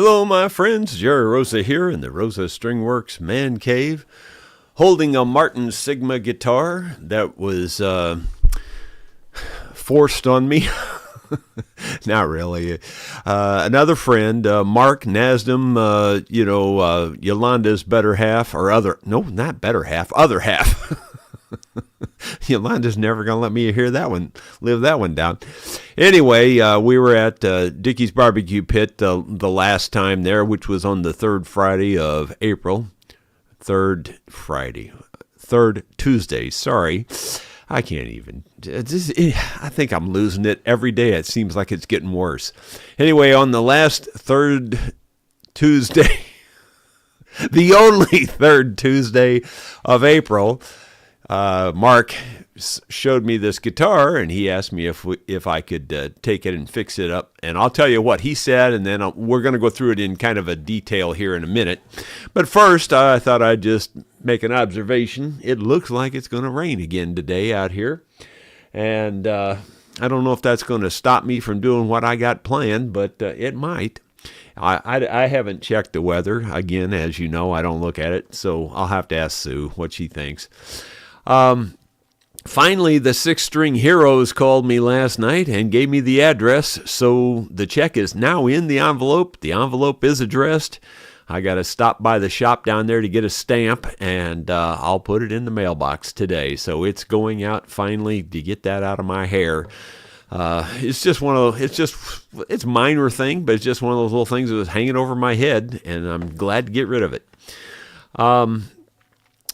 Hello, my friends. Jerry Rosa here in the Rosa Stringworks Man Cave, holding a Martin Sigma guitar that was forced on me. Not really. Another friend, Mark Nasdam, Yolanda's better half, or other, no, not better half, other half. Yolanda's never going to let me hear that one, live that one down. Anyway, we were at Dickey's Barbecue Pit the last time there, which was on the third Friday of April. Third Tuesday, sorry. I can't even. I think I'm losing it every day. It seems like it's getting worse. Anyway, on the last third Tuesday, the only third Tuesday of April, Mark showed me this guitar, and he asked me if I could take it and fix it up. And I'll tell you what he said, and then we're going to go through it in kind of a detail here in a minute. But first, I thought I'd just make an observation. It looks like it's going to rain again today out here. And I don't know if that's going to stop me from doing what I got planned, but it might. I haven't checked the weather. Again, as you know, I don't look at it, so I'll have to ask Sue what she thinks. Finally, the Six String Heroes called me last night and gave me the address, so the check is now in the envelope. The envelope is addressed. I got to stop by the shop down there to get a stamp, and I'll put it in the mailbox today. So it's going out finally to get that out of my hair. It's just one of those, it's a minor thing, but it's just one of those little things that was hanging over my head, and I'm glad to get rid of it.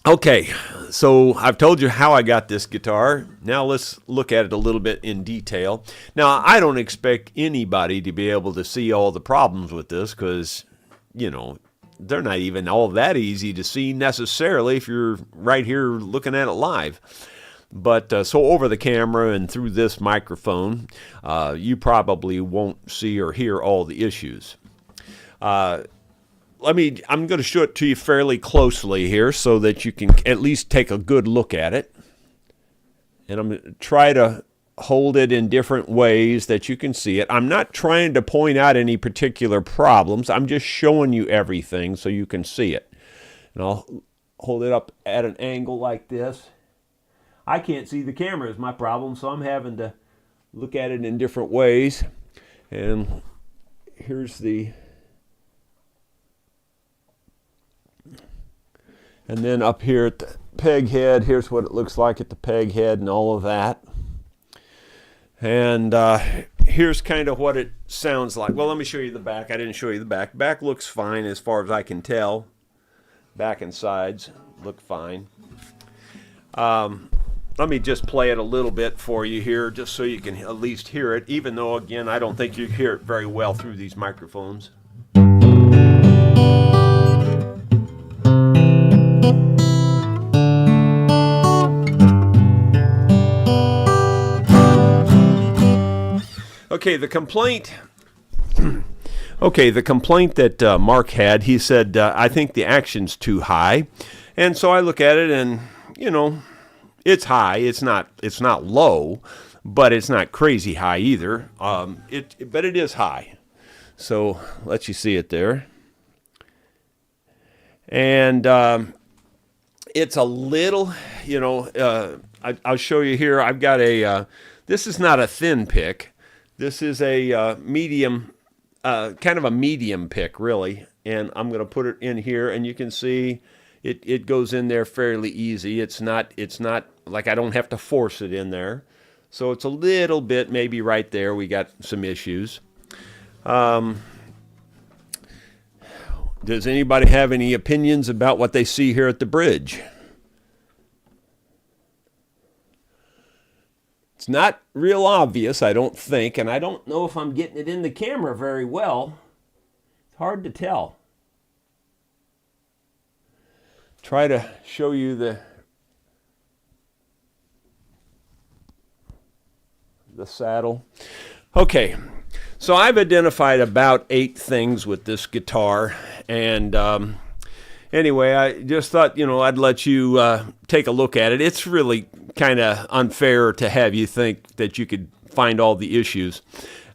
Okay, so I've told you how I got this guitar. Now let's look at it a little bit in detail. Now, I don't expect anybody to be able to see all the problems with this because, they're not even all that easy to see necessarily if you're right here looking at it live. But so over the camera and through this microphone, you probably won't see or hear all the issues. I'm going to show it to you fairly closely here so that you can at least take a good look at it. And I'm going to try to hold it in different ways that you can see it. I'm not trying to point out any particular problems. I'm just showing you everything so you can see it. And I'll hold it up at an angle like this. I can't see the camera is my problem, so I'm having to look at it in different ways. And here's the... And then up here at the peg head, here's what it looks like at the peg head and all of that. And here's kind of what it sounds like. Well, let me show you the back. I didn't show you the back. Back looks fine as far as I can tell. Back and sides look fine. Let me just play it a little bit for you here just so you can at least hear it, even though, again, I don't think you hear it very well through these microphones. Okay, the complaint that Mark had, he said, I think the action's too high. And so I look at it and, it's high. It's not low, but it's not crazy high either. But it is high. So let you see it there. And it's a little, I'll show you here. I've got this is not a thin pick. This is a medium, kind of a medium pick, really. And I'm going to put it in here, and you can see it goes in there fairly easy. It's not like I don't have to force it in there. So it's a little bit, maybe right there, we got some issues. Does anybody have any opinions about what they see here at the bridge? It's not real obvious, I don't think, and I don't know if I'm getting it in the camera very well. It's hard to tell. Try to show you the saddle. Okay, so I've identified about 8 things with this guitar, and anyway, I just thought, I'd let you take a look at it. It's really kind of unfair to have you think that you could find all the issues.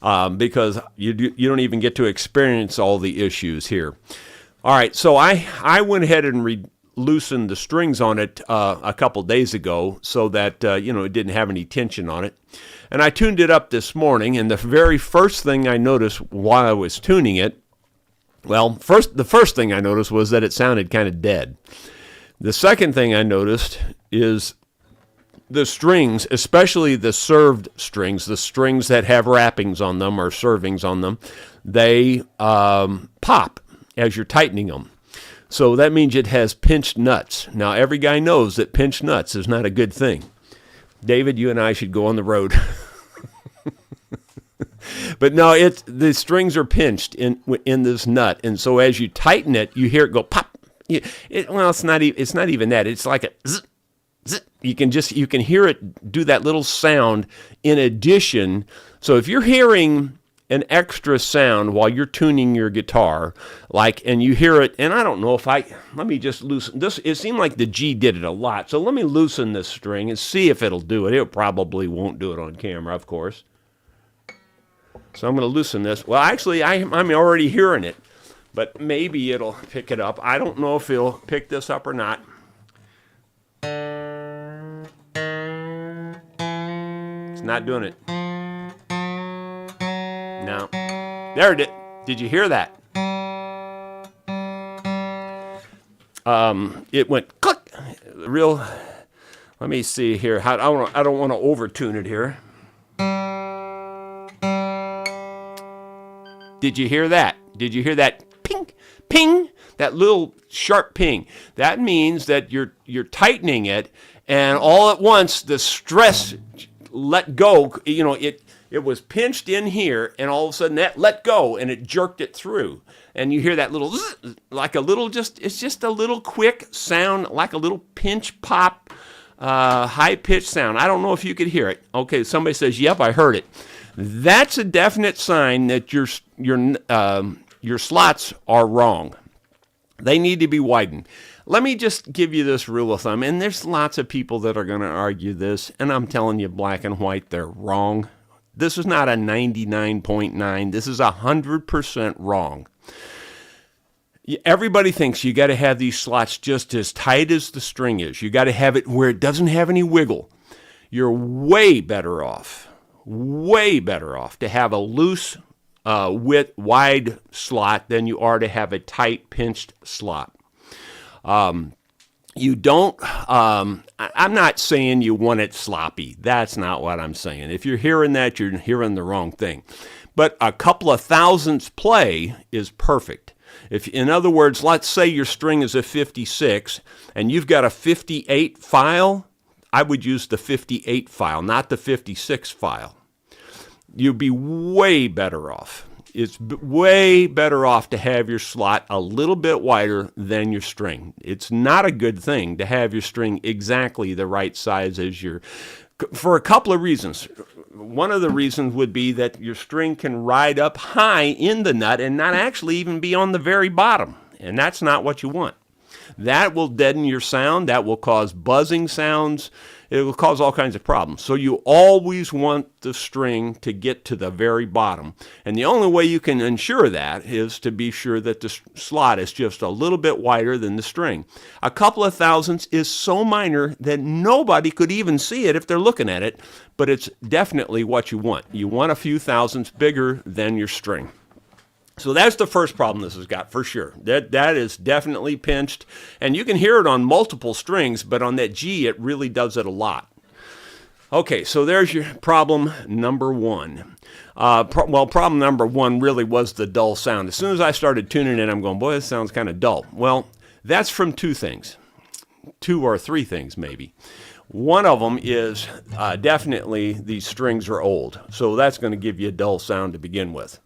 because you don't even get to experience all the issues here. All right, so I went ahead and loosened the strings on it a couple days ago so that it didn't have any tension on it. And I tuned it up this morning, and the very first thing I noticed while I was tuning it, the first thing I noticed was that it sounded kind of dead. The second thing I noticed is the strings, especially the served strings, the strings that have wrappings on them or servings on them, they pop as you're tightening them. So that means it has pinched nuts. Now, every guy knows that pinched nuts is not a good thing. David, you and I should go on the road. But no, the strings are pinched in this nut, and so as you tighten it, you hear it go pop. It's not even that. It's like a zzz, zzz. You can hear it do that little sound in addition. So if you're hearing an extra sound while you're tuning your guitar, and you hear it, and I don't know let me just loosen this. It seemed like the G did it a lot, so let me loosen this string and see if it'll do it. It probably won't do it on camera, of course. So I'm going to loosen this. Well, actually, I'm already hearing it, but maybe it'll pick it up. I don't know if it'll pick this up or not. It's not doing it. No. There it is. Did you hear that? It went click. Let me see here. I don't want to overtune it here. Did you hear that? Did you hear that ping, ping? That little sharp ping. That means that you're tightening it, and all at once the stress let go. It was pinched in here, and all of a sudden that let go, and it jerked it through. And you hear that little zzz, it's just a little quick sound, like a little pinch pop, high-pitched sound. I don't know if you could hear it. Okay, somebody says, yep, I heard it. That's a definite sign that your slots are wrong. They need to be widened. Let me just give you this rule of thumb, and there's lots of people that are going to argue this, and I'm telling you black and white, they're wrong. This is not a 99.9. This is 100% wrong. Everybody thinks you got to have these slots just as tight as the string is. You got to have it where it doesn't have any wiggle. You're way better off to have a loose, wide slot than you are to have a tight, pinched slot. You don't, I'm not saying you want it sloppy. That's not what I'm saying. If you're hearing that, you're hearing the wrong thing. But a couple of thousandths play is perfect. In other words, let's say your string is a 56 and you've got a 58 file, I would use the 58 file, not the 56 file. You'd be way better off. It's way better off to have your slot a little bit wider than your string. It's not a good thing to have your string exactly the right size as for a couple of reasons. One of the reasons would be that your string can ride up high in the nut and not actually even be on the very bottom. And that's not what you want. That will deaden your sound. That will cause buzzing sounds. It will cause all kinds of problems. So you always want the string to get to the very bottom. And the only way you can ensure that is to be sure that the slot is just a little bit wider than the string. A couple of thousandths is so minor that nobody could even see it if they're looking at it, but it's definitely what you want. You want a few thousandths bigger than your string. So that's the first problem this has got, for sure. That is definitely pinched. And you can hear it on multiple strings, but on that G, it really does it a lot. Okay, so there's your problem number one. Problem number one really was the dull sound. As soon as I started tuning it, I'm going, boy, this sounds kind of dull. Well, that's from two things. Two or three things, maybe. One of them is definitely these strings are old. So that's going to give you a dull sound to begin with.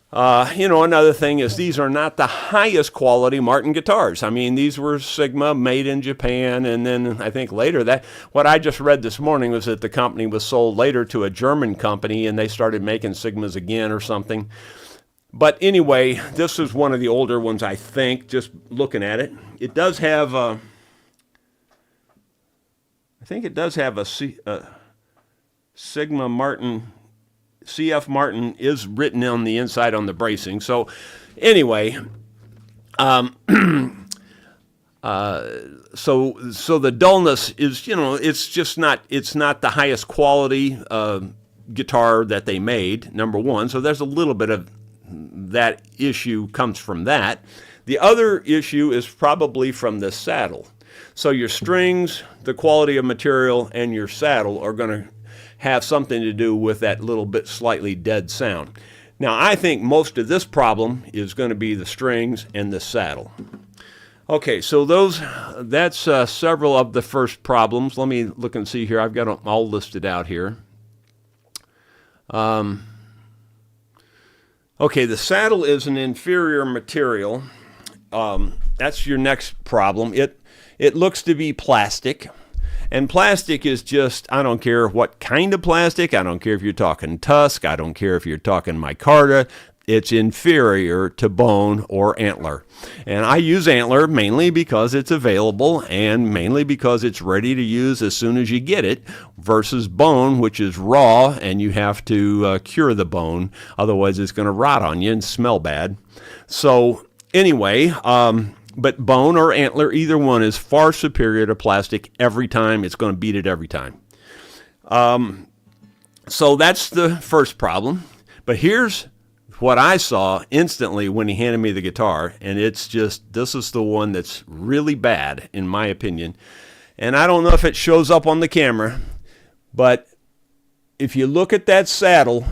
Another thing is these are not the highest quality Martin guitars. I mean, these were Sigma, made in Japan, and then I think later what I just read this morning was that the company was sold later to a German company, and they started making Sigmas again or something. But anyway, this is one of the older ones, I think, just looking at it. It does have a Sigma Martin CF Martin is written on the inside on the bracing. So anyway, so the dullness is, it's just not, it's not the highest quality guitar that they made, number one. So there's a little bit of that issue comes from that. The other issue is probably from the saddle. So your strings, the quality of material, and your saddle are going to have something to do with that little bit slightly dead sound. Now, I think most of this problem is going to be the strings and the saddle. Okay, so that's several of the first problems. Let me look and see here. I've got them all listed out here. Okay, the saddle is an inferior material. That's your next problem. It looks to be plastic. And plastic is just, I don't care what kind of plastic. I don't care if you're talking tusk. I don't care if you're talking micarta. It's inferior to bone or antler. And I use antler mainly because it's available and mainly because it's ready to use as soon as you get it, versus bone, which is raw and you have to cure the bone. Otherwise, it's going to rot on you and smell bad. So anyway, but bone or antler, either one is far superior to plastic every time. It's going to beat it every time. So that's the first problem. But here's what I saw instantly when he handed me the guitar, and it's just, this is the one that's really bad, in my opinion. And I don't know if it shows up on the camera, but if you look at that saddle,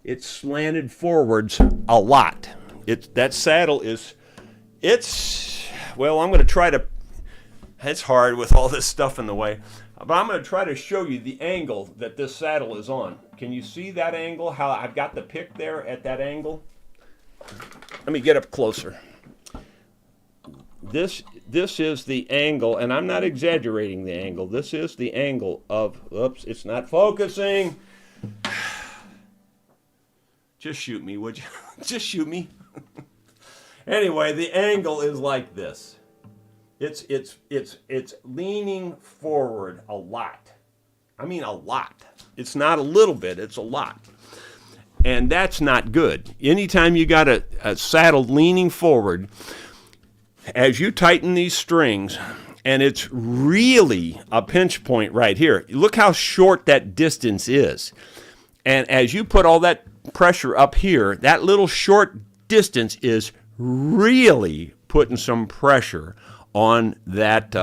it's slanted forwards a lot. That saddle is, well, I'm going to try to, it's hard with all this stuff in the way, but I'm going to try to show you the angle that this saddle is on. Can you see that angle, how I've got the pick there at that angle? Let me get up closer. This is the angle, and I'm not exaggerating the angle. This is the angle of, oops, it's not focusing. Just shoot me, would you? Just shoot me. Anyway, the angle is like this. It's leaning forward a lot. I mean a lot. It's not a little bit, it's a lot. And that's not good. Anytime you got a saddle leaning forward, as you tighten these strings, and it's really a pinch point right here. Look how short that distance is. And as you put all that pressure up here, that little short distance is really putting some pressure on that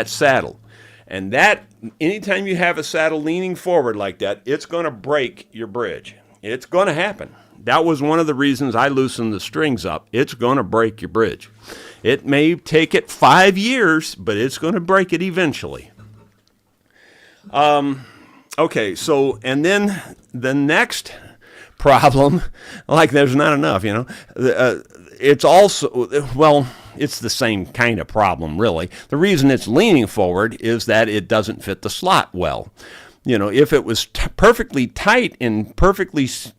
saddle. And that, anytime you have a saddle leaning forward like that, it's going to break your bridge. It's going to happen. That was one of the reasons I loosened the strings up. It's going to break your bridge. It may take it 5 years, but it's going to break it eventually. Okay, so, and then the next problem, like there's not enough, it's also, well, it's the same kind of problem, really. The reason it's leaning forward is that it doesn't fit the slot well. If it was perfectly tight and perfectly, if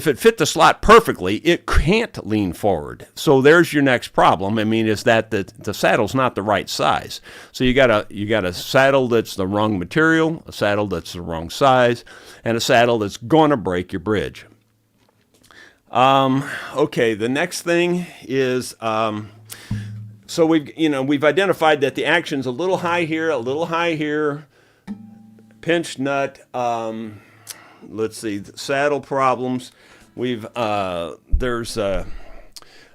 it fit the slot perfectly, it can't lean forward. So there's your next problem. Is that the saddle's not the right size. So you got a saddle that's the wrong material, a saddle that's the wrong size, and a saddle that's going to break your bridge. Okay, the next thing is, so we've identified that the action's a little high here, pinch nut, let's see, saddle problems. There's a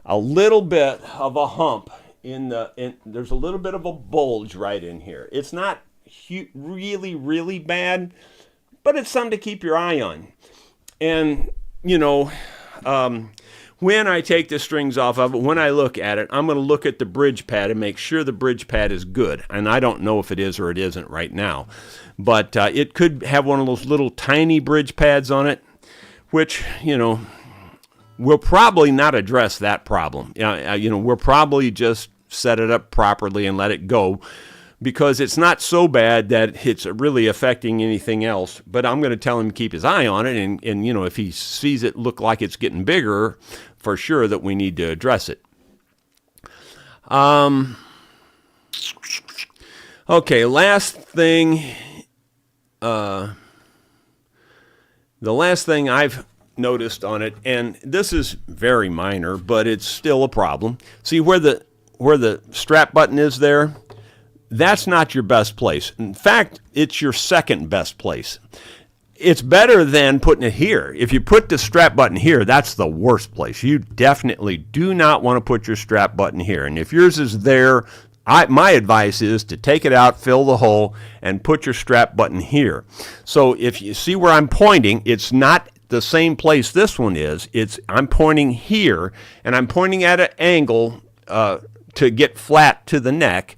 little bit of a hump there's a little bit of a bulge right in here. It's not really, really bad, but it's something to keep your eye on. And, when I take the strings off of it, when I look at it, I'm going to look at the bridge pad and make sure the bridge pad is good. And I don't know if it is or it isn't right now. But it could have one of those little tiny bridge pads on it, which, we'll probably not address that problem. We'll probably just set it up properly and let it go, because it's not so bad that it's really affecting anything else. But I'm going to tell him to keep his eye on it, and if he sees it look like it's getting bigger, for sure that we need to address it. Okay, last thing. The last thing I've noticed on it, and this is very minor, but it's still a problem. See where the strap button is there? That's not your best place. In fact, it's your second best place. It's better than putting it here. If you put the strap button here, that's the worst place. You definitely do not want to put your strap button here. And if yours is there, my advice is to take it out, fill the hole, and put your strap button here. So if you see where I'm pointing, it's not the same place this one is. I'm pointing here, and I'm pointing at an angle to get flat to the neck.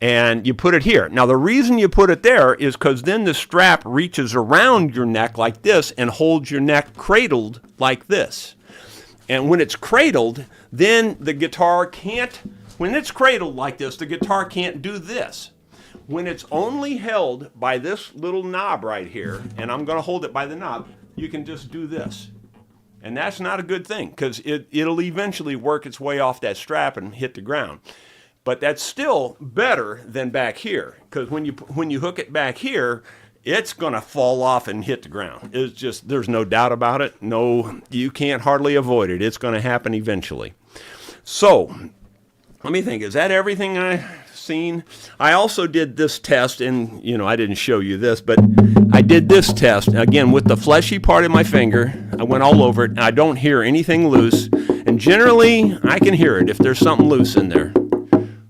And you put it here. Now, the reason you put it there is because then the strap reaches around your neck like this and holds your neck cradled like this. And when it's cradled, then the guitar can't, when it's cradled like this, the guitar can't do this. When it's only held by this little knob right here, and I'm going to hold it by the knob, you can just do this. And that's not a good thing because it'll eventually work its way off that strap and hit the ground. But that's still better than back here, because when you hook it back here, it's going to fall off and hit the ground. It's just, there's no doubt about it. No, you can't hardly avoid it. It's going to happen eventually. So, let me think, is that everything I've seen? I also did this test, and I didn't show you this, but I did this test, again, with the fleshy part of my finger. I went all over it, and I don't hear anything loose. And generally, I can hear it if there's something loose in there.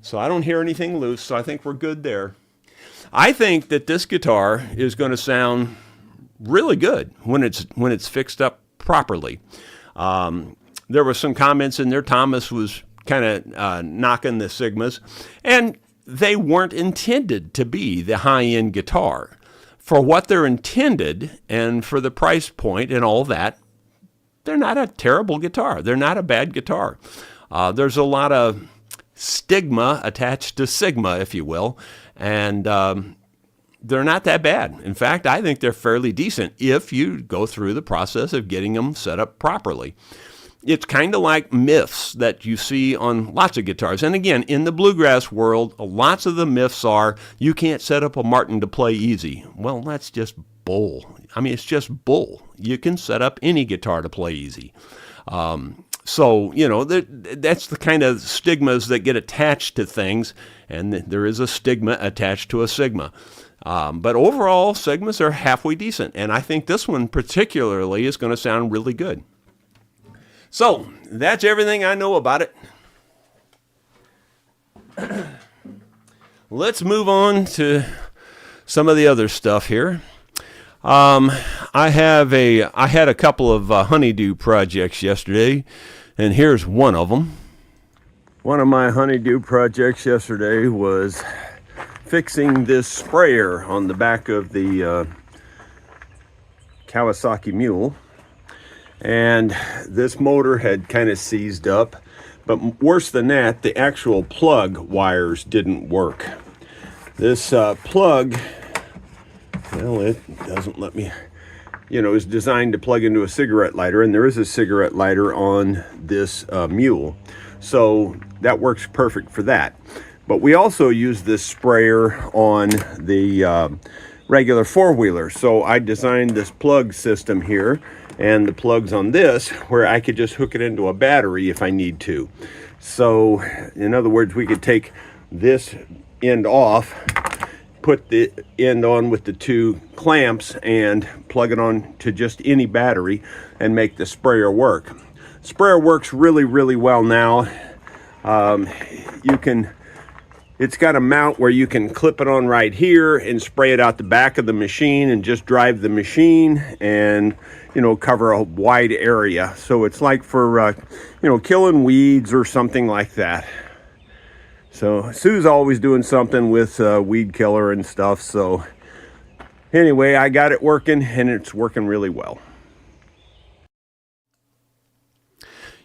So I don't hear anything loose, so I think we're good there. I think that this guitar is going to sound really good when it's fixed up properly. There were some comments in there. Thomas was kind of knocking the Sigmas, and they weren't intended to be the high-end guitar. For what they're intended and for the price point and all that, they're not a terrible guitar. They're not a bad guitar. There's a lot of stigma attached to Sigma, if you will, and they're not that bad. In fact, I think they're fairly decent if you go through the process of getting them set up properly. It's kind of like myths that you see on lots of guitars. And again, in the bluegrass world, lots of the myths are, you can't set up a Martin to play easy. Well, that's just bull. I mean, it's just bull. You can set up any guitar to play easy. So, that's the kind of stigmas that get attached to things, and there is a stigma attached to a Sigma. But overall, Sigmas are halfway decent, and I think this one particularly is going to sound really good. So, that's everything I know about it. Let's move on to some of the other stuff here. I had a couple of honeydew projects yesterday, and here's one of them. One of my honeydew projects yesterday was fixing this sprayer on the back of the Kawasaki Mule. And this motor had kind of seized up, but worse than that, the actual plug wires didn't work. This plug, well, it doesn't let me, is designed to plug into a cigarette lighter, and there is a cigarette lighter on this Mule. So that works perfect for that. But we also use this sprayer on the regular four-wheeler. So I designed this plug system here, and the plugs on this where I could just hook it into a battery if I need to. So in other words, we could take this end off, put the end on with the two clamps, and plug it on to just any battery and make the sprayer work. Sprayer works really, really well now. It's got a mount where you can clip it on right here and spray it out the back of the machine and just drive the machine and, cover a wide area. So it's like for, killing weeds or something like that. So Sue's always doing something with weed killer and stuff. So anyway, I got it working, and it's working really well.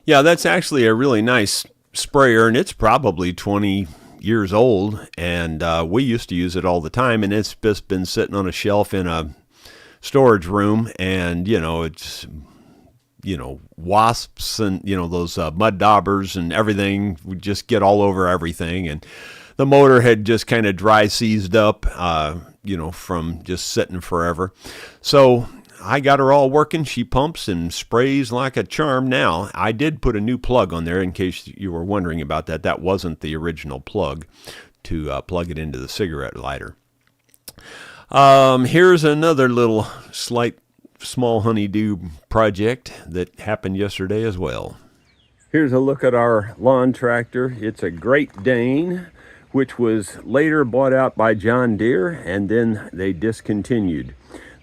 Yeah, that's actually a really nice sprayer, and it's probably 20 years old, and we used to use it all the time, and it's just been sitting on a shelf in a storage room, and it's wasps and those mud daubers and everything would just get all over everything, and the motor had just kind of dry seized up from just sitting forever. So I got her all working. She pumps and sprays like a charm now. I did put a new plug on there in case you were wondering about that. That wasn't the original plug to plug it into the cigarette lighter. Here's another little small honeydew project that happened yesterday as well. Here's a look at our lawn tractor. It's a Great Dane, which was later bought out by John Deere, and then they discontinued.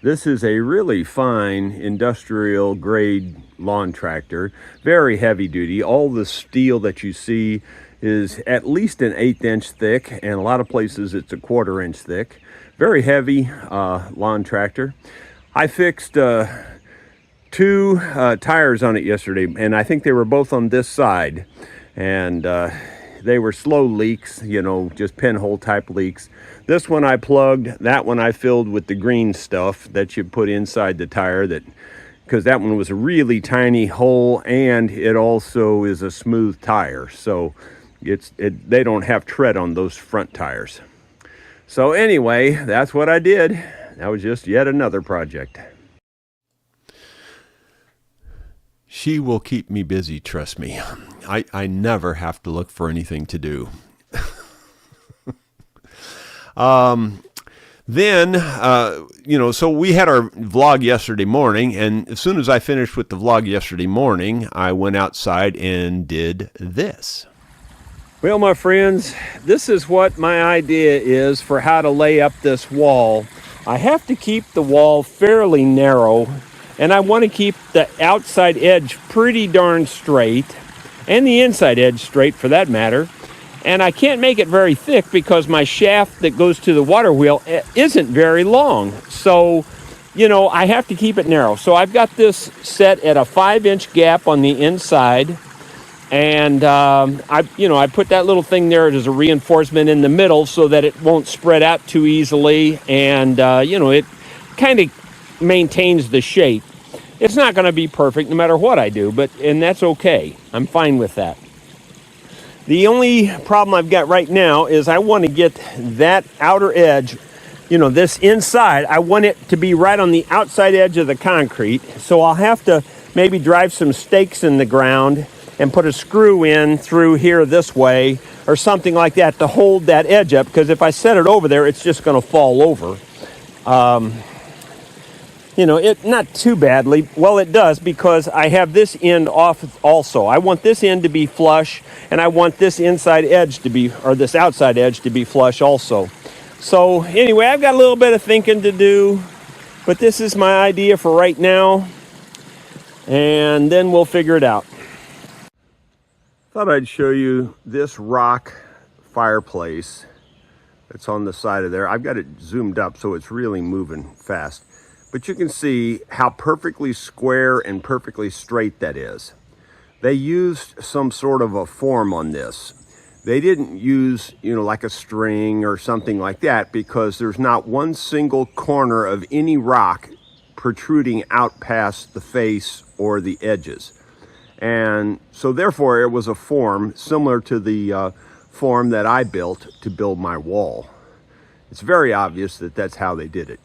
This is a really fine industrial grade lawn tractor, very heavy duty. All the steel that you see is at least an 1/8 inch thick, and a lot of places it's a 1/4 inch thick. Very heavy lawn tractor. I fixed 2 tires on it yesterday, and I think they were both on this side, and they were slow leaks, you know, just pinhole type leaks. This one I plugged, that one I filled with the green stuff that you put inside the tire, because that one was a really tiny hole, and it also is a smooth tire, so they don't have tread on those front tires. So anyway, that's what I did. That was just yet another project. She will keep me busy, trust me. I never have to look for anything to do. So we had our vlog yesterday morning, and as soon as I finished with the vlog yesterday morning, I went outside and did this. Well, my friends, this is what my idea is for how to lay up this wall. I have to keep the wall fairly narrow, and I want to keep the outside edge pretty darn straight, and the inside edge straight for that matter. And I can't make it very thick because my shaft that goes to the water wheel isn't very long. So, you know, I have to keep it narrow. So I've got this set at a 5-inch gap on the inside. And I put that little thing there as a reinforcement in the middle so that it won't spread out too easily. And, it kind of maintains the shape. It's not going to be perfect no matter what I do, and that's okay. I'm fine with that. The only problem I've got right now is I want to get that outer edge, this inside, I want it to be right on the outside edge of the concrete. So I'll have to maybe drive some stakes in the ground and put a screw in through here this way or something like that to hold that edge up, because if I set it over there, it's just going to fall over. It not too badly. Well, it does, because I have this end off also. I want this end to be flush, and I want this inside edge this outside edge to be flush also. So anyway, I've got a little bit of thinking to do, but this is my idea for right now, and then we'll figure it out. Thought I'd show you this rock fireplace that's on the side of there. I've got it zoomed up so it's really moving fast. But you can see how perfectly square and perfectly straight that is. They used some sort of a form on this. They didn't use, like a string or something like that, because there's not one single corner of any rock protruding out past the face or the edges. And so therefore it was a form similar to the form that I built to build my wall. It's very obvious that that's how they did it.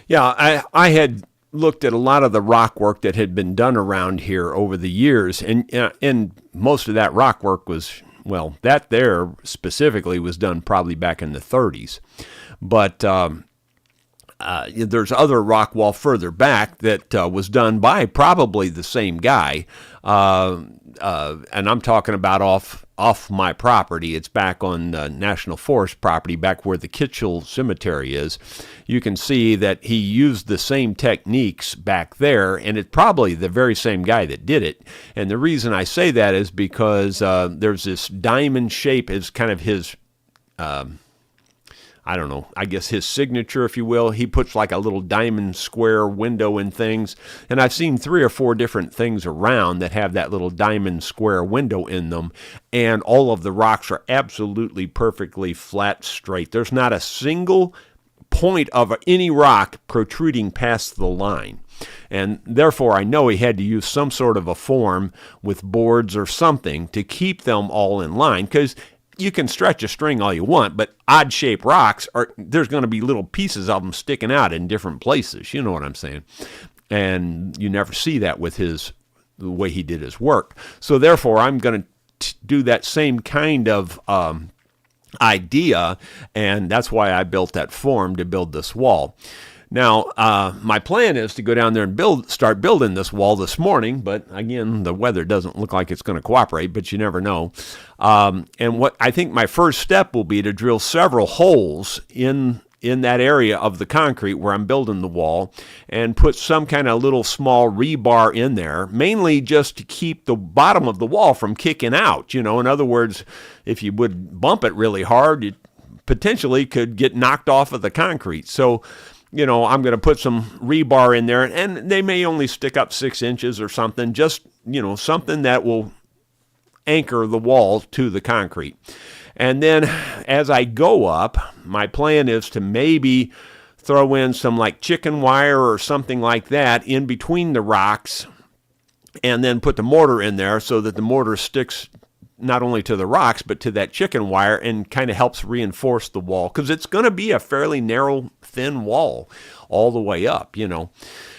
Yeah, I had looked at a lot of the rock work that had been done around here over the years, and most of that rock work was, that there specifically was done probably back in the 30s. But there's other rock wall further back that was done by probably the same guy, and I'm talking about off my property. It's back on National Forest property, back where the Kitchell Cemetery is. You can see that he used the same techniques back there, and it's probably the very same guy that did it. And the reason I say that is because there's this diamond shape is kind of his I guess his signature, if you will. He puts like a little diamond square window in things. And I've seen 3 or 4 different things around that have that little diamond square window in them. And all of the rocks are absolutely perfectly flat, straight. There's not a single point of any rock protruding past the line. And therefore, I know he had to use some sort of a form with boards or something to keep them all in line, because you can stretch a string all you want, but odd-shaped rocks, there's going to be little pieces of them sticking out in different places. You know what I'm saying? And you never see that with the way he did his work. So therefore, I'm going to do that same kind of idea, and that's why I built that form to build this wall. Now, my plan is to go down there and start building this wall this morning, but again, the weather doesn't look like it's going to cooperate, but you never know. And what I think my first step will be to drill several holes in that area of the concrete where I'm building the wall and put some kind of little small rebar in there, mainly just to keep the bottom of the wall from kicking out. In other words, if you would bump it really hard, it potentially could get knocked off of the concrete. So, I'm going to put some rebar in there, and they may only stick up 6 inches or something, just, something that will anchor the wall to the concrete. And then as I go up, my plan is to maybe throw in some like chicken wire or something like that in between the rocks, and then put the mortar in there so that the mortar sticks not only to the rocks, but to that chicken wire and kind of helps reinforce the wall, because it's going to be a fairly narrow, thin wall all the way up,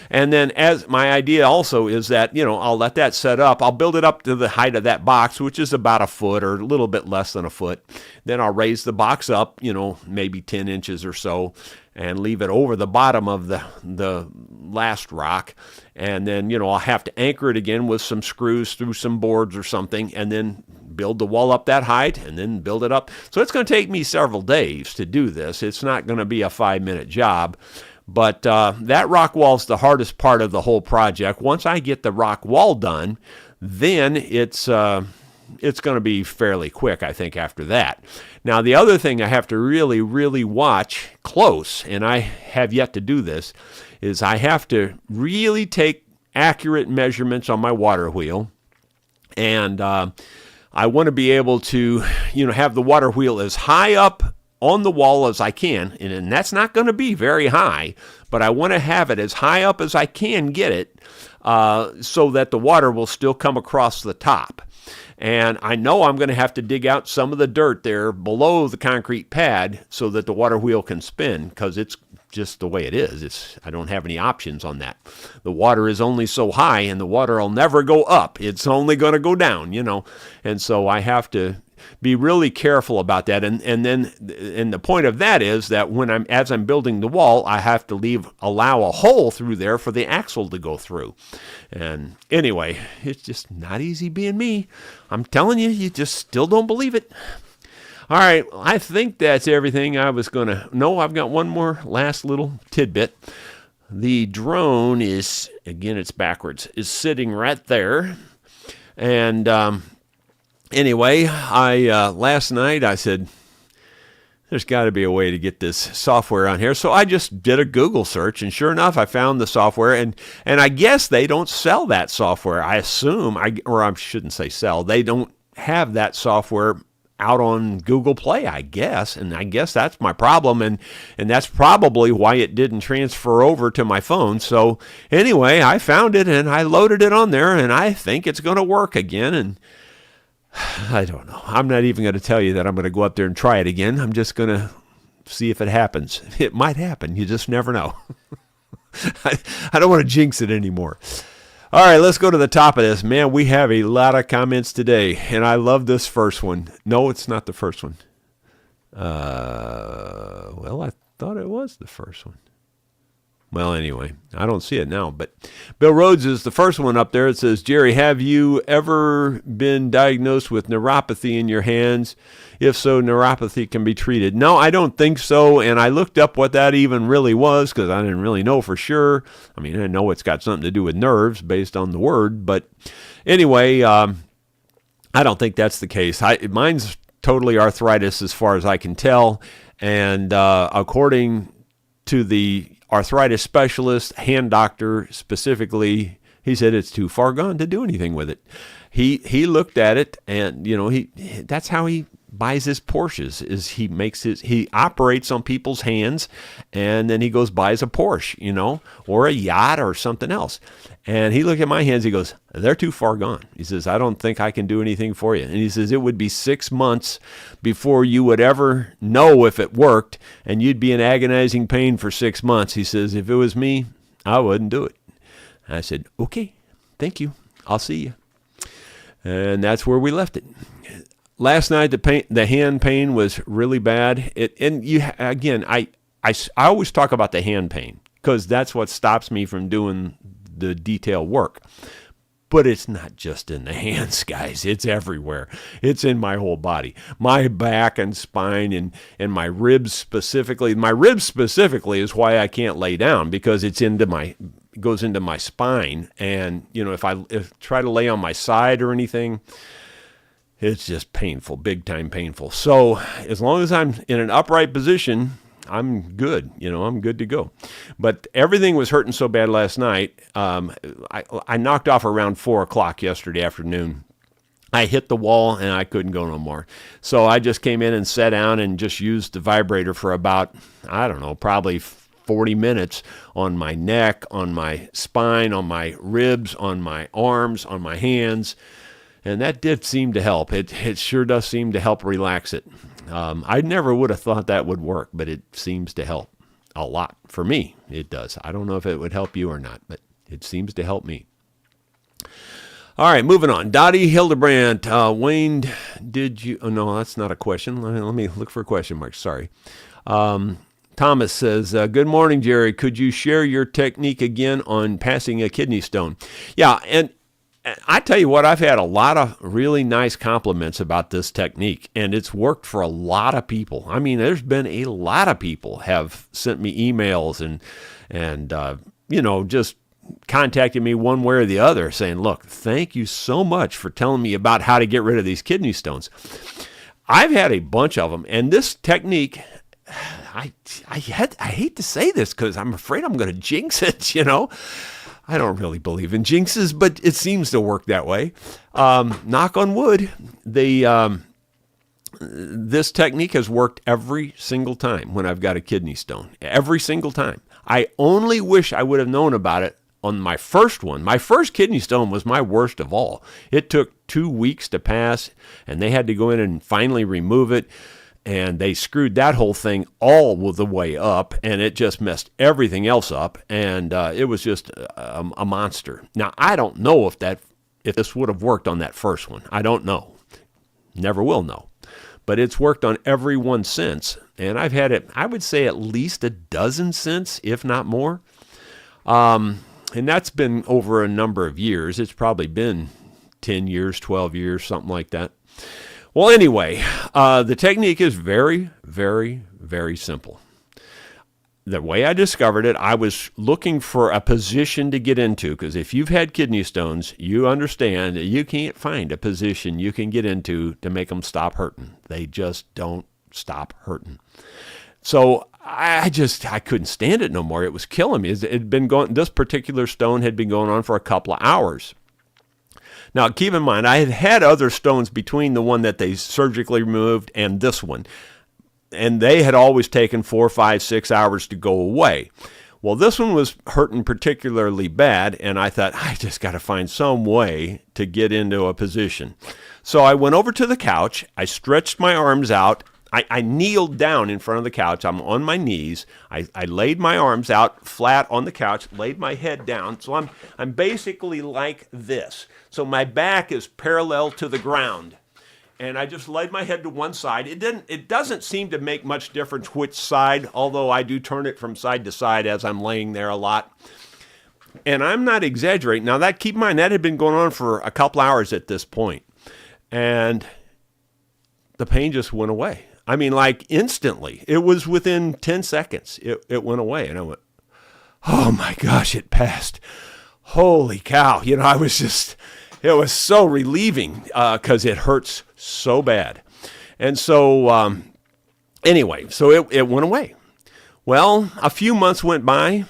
And then as my idea also is that, I'll let that set up. I'll build it up to the height of that box, which is about a foot or a little bit less than a foot. Then I'll raise the box up, maybe 10 inches or so, and leave it over the bottom of the last rock. And then, I'll have to anchor it again with some screws through some boards or something, and then build the wall up that height and then build it up. So it's going to take me several days to do this. It's not going to be a 5-minute job. But that rock wall is the hardest part of the whole project. Once I get the rock wall done, then it's going to be fairly quick, I think, after that. Now, the other thing I have to really, really watch close, and I have yet to do this, is I have to really take accurate measurements on my water wheel. And I want to be able to, have the water wheel as high up on the wall as I can, and that's not going to be very high, but I want to have it as high up as I can get it, so that the water will still come across the top. And I know I'm going to have to dig out some of the dirt there below the concrete pad so that the water wheel can spin, because it's just the way it is. I don't have any options on that. The water is only so high, and the water will never go up. It's only going to go down, And so I have to be really careful about that. And the point of that is that as I'm building the wall, I have to allow a hole through there for the axle to go through. And anyway, it's just not easy being me. I'm telling you, you just still don't believe it. All right, I think that's everything I was going to... No, I've got one more last little tidbit. The drone is, again, it's backwards, is sitting right there. And anyway, last night I said, there's got to be a way to get this software on here. So I just did a Google search, and sure enough, I found the software. And I guess they don't sell that software. I assume, or I shouldn't say sell, they don't have that software out on Google Play, I guess. And I guess that's my problem. And that's probably why it didn't transfer over to my phone. So anyway, I found it and I loaded it on there, and I think it's going to work again. And I don't know. I'm not even going to tell you that I'm going to go up there and try it again. I'm just going to see if it happens. It might happen. You just never know. I don't want to jinx it anymore. All right, let's go to the top of this. Man, we have a lot of comments today, and I love this first one. No, it's not the first one. Well, I thought it was the first one. Well, anyway, I don't see it now, but Bill Rhodes is the first one up there. It says, Jerry, have you ever been diagnosed with neuropathy in your hands? If so, neuropathy can be treated. No, I don't think so, and I looked up what that even really was because I didn't really know for sure. I mean, I know it's got something to do with nerves based on the word, but anyway, I don't think that's the case. Mine's totally arthritis as far as I can tell, and according to the arthritis specialist, hand doctor specifically, he said it's too far gone to do anything with it. He looked at it, and that's how he buys his Porsches. He operates on people's hands, and then he goes buys a Porsche, or a yacht or something else. And he looked at my hands. He goes, they're too far gone. He says, I don't think I can do anything for you. And he says, it would be 6 months before you would ever know if it worked, and you'd be in agonizing pain for 6 months. He says, if it was me, I wouldn't do it. I said, okay, thank you. I'll see you. And that's where we left it. Last night, the hand pain was really bad. I always talk about the hand pain because that's what stops me from doing the detail work. But it's not just in the hands, guys. It's everywhere. It's in my whole body. My back and spine and my ribs specifically. My ribs specifically is why I can't lay down, because it goes into my spine. And, if I try to lay on my side or anything, it's just painful, big time painful. So as long as I'm in an upright position, I'm good. I'm good to go. But everything was hurting so bad last night. I knocked off around 4 o'clock yesterday afternoon. I hit the wall and I couldn't go no more. So I just came in and sat down and just used the vibrator for about, probably 40 minutes on my neck, on my spine, on my ribs, on my arms, on my hands. And that did seem to help. It sure does seem to help relax it. I never would have thought that would work, but it seems to help a lot. For me, it does. I don't know if it would help you or not, but it seems to help me. All right, moving on. Dottie Hildebrandt. Wayne, did you... Oh, no, that's not a question. Let me look for a question mark. Sorry. Thomas says, good morning, Jerry. Could you share your technique again on passing a kidney stone? Yeah, and I tell you what, I've had a lot of really nice compliments about this technique, and it's worked for a lot of people. I mean, there's been a lot of people have sent me emails and just contacted me one way or the other saying, look, thank you so much for telling me about how to get rid of these kidney stones. I've had a bunch of them, and this technique, I hate to say this because I'm afraid I'm going to jinx it, I don't really believe in jinxes, but it seems to work that way. Knock on wood, this technique has worked every single time when I've got a kidney stone. Every single time. I only wish I would have known about it on my first one. My first kidney stone was my worst of all. It took 2 weeks to pass, and they had to go in and finally remove it. And they screwed that whole thing all the way up, and it just messed everything else up, and it was just a monster. Now, I don't know if this would have worked on that first one. I don't know. Never will know. But it's worked on every one since, and I've had it, I would say, at least a dozen since, if not more. And that's been over a number of years. It's probably been 10 years, 12 years, something like that. Well, anyway, the technique is very, very, very simple. The way I discovered it, I was looking for a position to get into, because if you've had kidney stones, you understand that you can't find a position you can get into to make them stop hurting. They just don't stop hurting. So I couldn't stand it no more. It was killing me. This particular stone had been going on for a couple of hours. Now, keep in mind, I had had other stones between the one that they surgically removed and this one, and they had always taken 4, 5, 6 hours to go away. Well, this one was hurting particularly bad, and I thought, I just got to find some way to get into a position. So I went over to the couch, I stretched my arms out, I kneeled down in front of the couch. I'm on my knees. I laid my arms out flat on the couch, laid my head down. So I'm basically like this. So my back is parallel to the ground. And I just laid my head to one side. It doesn't seem to make much difference which side, although I do turn it from side to side as I'm laying there a lot. And I'm not exaggerating. Now, keep in mind, that had been going on for a couple hours at this point. And the pain just went away. I mean, like instantly. It was within 10 seconds. It went away. And I went, oh my gosh, it passed. Holy cow. It was so relieving because it hurts so bad. And so, anyway, so it went away. Well, a few months went by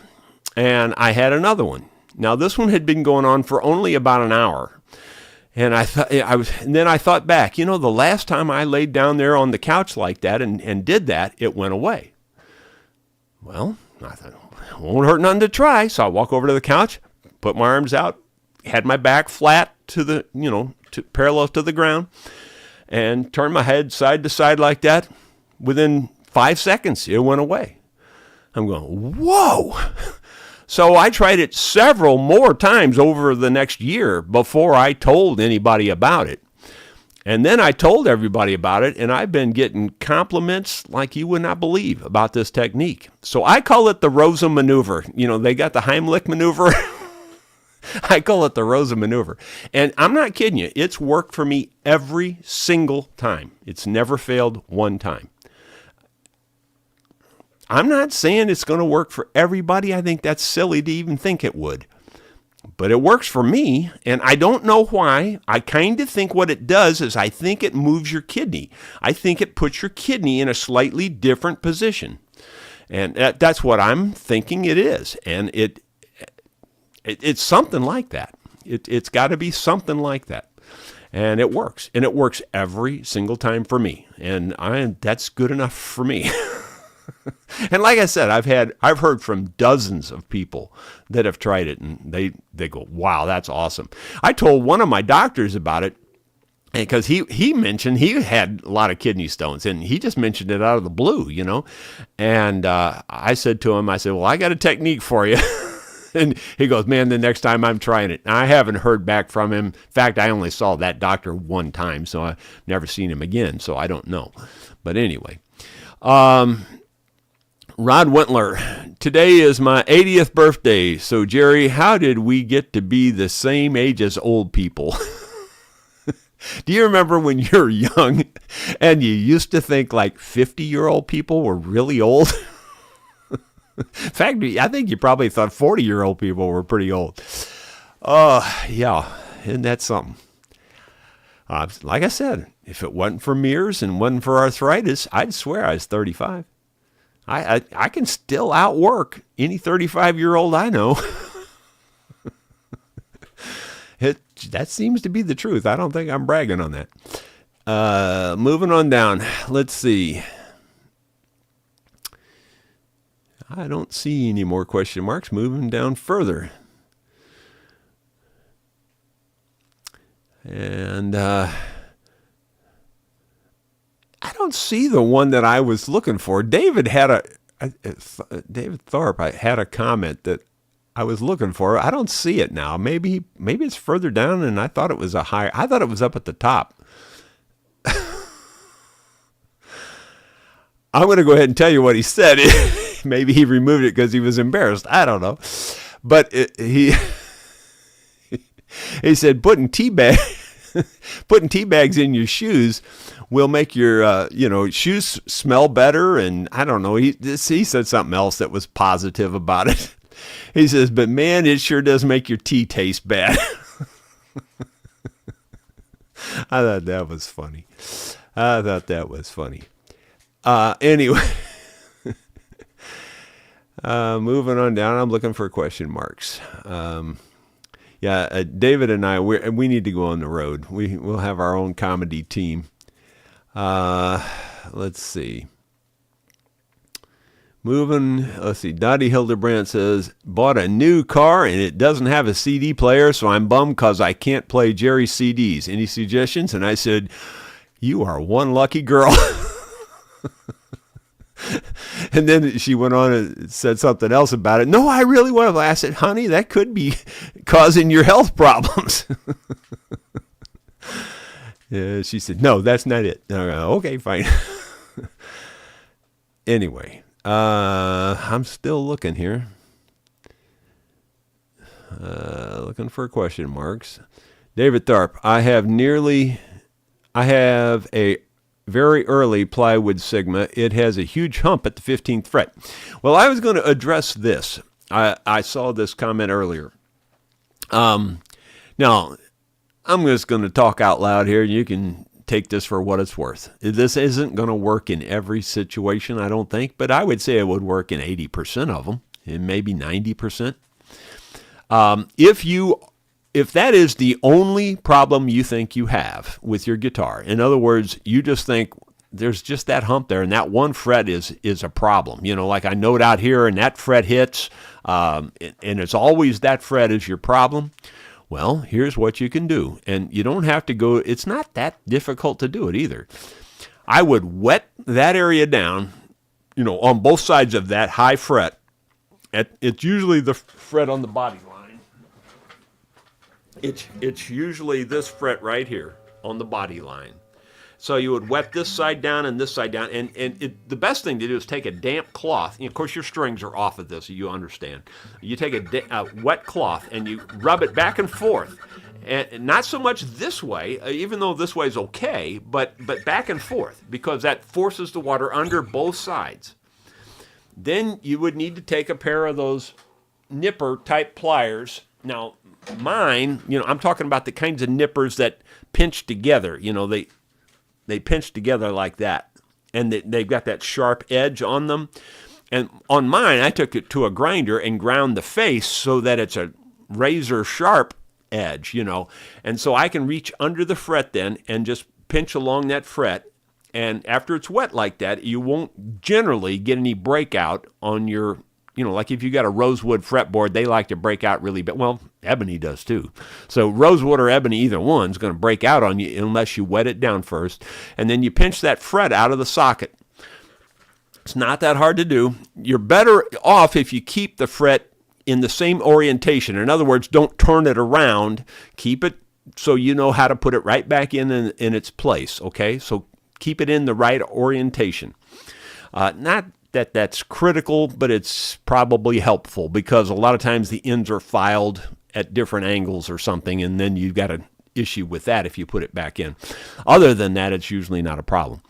and I had another one. Now, this one had been going on for only about an hour. And then I thought back, the last time I laid down there on the couch like that and did that, it went away. Well, I thought, it won't hurt nothing to try. So I walk over to the couch, put my arms out, had my back flat to the, parallel to the ground, and turned my head side to side like that. Within 5 seconds, it went away. I'm going, whoa. So I tried it several more times over the next year before I told anybody about it. And then I told everybody about it, and I've been getting compliments like you would not believe about this technique. So I call it the Rosa maneuver. They got the Heimlich maneuver. I call it the Rosa maneuver. And I'm not kidding you. It's worked for me every single time. It's never failed one time. I'm not saying it's going to work for everybody. I think that's silly to even think it would. But it works for me, and I don't know why. I kind of think what it does is I think it moves your kidney. I think it puts your kidney in a slightly different position. And that's what I'm thinking it is. And it's something like that. It's got to be something like that. And it works. And it works every single time for me. And that's good enough for me. And like I said, I've heard from dozens of people that have tried it, and they go, wow, that's awesome. I told one of my doctors about it because he mentioned he had a lot of kidney stones, and he just mentioned it out of the blue, And I said to him, well, I got a technique for you. And he goes, man, the next time I'm trying it. And I haven't heard back from him. In fact, I only saw that doctor one time, so I've never seen him again, so I don't know. But anyway, Rod Wentler, today is my 80th birthday. So, Jerry, how did we get to be the same age as old people? Do you remember when you were young and you used to think like 50-year-old people were really old? In fact, I think you probably thought 40-year-old people were pretty old. Yeah, isn't that something? Like I said, if it wasn't for mirrors and wasn't for arthritis, I'd swear I was 35. I can still outwork any 35-year-old I know. That seems to be the truth. I don't think I'm bragging on that. Moving on down. Let's see. I don't see any more question marks. Moving down further. And I don't see the one that I was looking for. David Thorpe had a comment that I was looking for. I don't see it now. Maybe it's further down, and I thought it was I thought it was up at the top. I'm going to go ahead and tell you what he said. Maybe he removed it because he was embarrassed. I don't know. But he said putting tea bags in your shoes will make your shoes smell better. And I don't know. He said something else that was positive about it. He says, but man, it sure does make your tea taste bad. I thought that was funny. Anyway, moving on down, I'm looking for question marks. David and I, we need to go on the road. We'll have our own comedy team. Let's see. Let's see. Dottie Hildebrandt says, bought a new car and it doesn't have a CD player, so I'm bummed because I can't play Jerry's CDs. Any suggestions? And I said, you are one lucky girl. And then she went on and said something else about it. No, I really want to. I said, honey, that could be causing your health problems. She said, no, that's not it. Okay, fine. Anyway, I'm still looking here. Looking for question marks. David Tharp, I have a very early plywood Sigma. It has a huge hump at the 15th fret. Well, I was going to address this. I saw this comment earlier. Now, I'm just going to talk out loud here. You can take this for what it's worth. This isn't going to work in every situation, I don't think, but I would say it would work in 80% of them, and maybe 90%. If you if that is the only problem you think you have with your guitar, in other words, you just think there's just that hump there and that one fret is a problem. Like I note out here and that fret hits, and it's always that fret is your problem. Well, here's what you can do. And you don't have to go, it's not that difficult to do it either. I would wet that area down, on both sides of that high fret. It's usually the fret on the body line. It's usually this fret right here on the body line. So you would wet this side down and this side down. And the best thing to do is take a damp cloth. Of course, your strings are off of this, so you understand. You take a wet cloth and you rub it back and forth. And not so much this way, even though this way is okay, but back and forth, because that forces the water under both sides. Then you would need to take a pair of those nipper type pliers. Now, mine, I'm talking about the kinds of nippers that pinch together. They pinch together like that, and they've got that sharp edge on them. And on mine, I took it to a grinder and ground the face so that it's a razor sharp edge, and so I can reach under the fret then and just pinch along that fret. And after it's wet like that, you won't generally get any breakout on your, like if you got a rosewood fretboard, they like to break out really bad. Well, ebony does too. So rosewood or ebony, either one's going to break out on you unless you wet it down first. And then you pinch that fret out of the socket. It's not that hard to do. You're better off if you keep the fret in the same orientation. In other words, don't turn it around. Keep it so you know how to put it right back in its place, okay? So keep it in the right orientation. Not that that's critical, but it's probably helpful because a lot of times the ends are filed at different angles or something, and then you've got an issue with that if you put it back in. Other than that, it's usually not a problem.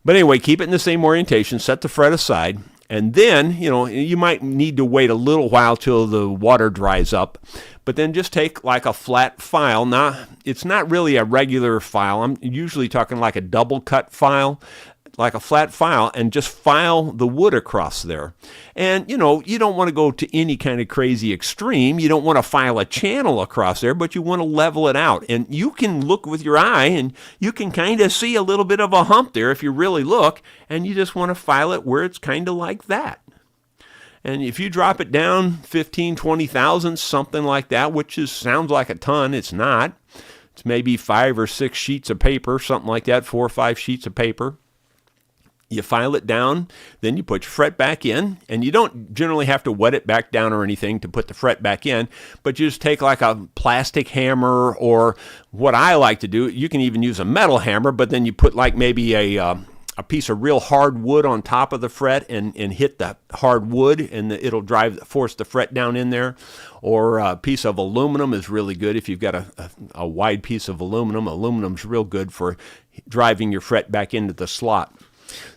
But anyway, keep it in the same orientation, set the fret aside, and then, you might need to wait a little while till the water dries up, but then just take like a flat file. Now, it's not really a regular file. I'm usually talking like a double cut file, like a flat file, and just file the wood across there. And, you don't want to go to any kind of crazy extreme. You don't want to file a channel across there, but you want to level it out. And you can look with your eye, and you can kind of see a little bit of a hump there if you really look, and you just want to file it where it's kind of like that. And if you drop it down 15, 20 thousandths, something like that, which sounds like a ton, it's not. It's maybe 5 or 6 sheets of paper, something like that, 4 or 5 sheets of paper. You file it down, then you put your fret back in, and you don't generally have to wet it back down or anything to put the fret back in, but you just take like a plastic hammer, or what I like to do, you can even use a metal hammer, but then you put like maybe a piece of real hard wood on top of the fret and hit the hard wood, and it'll force the fret down in there. Or a piece of aluminum is really good if you've got a wide piece of aluminum. Aluminum's real good for driving your fret back into the slot.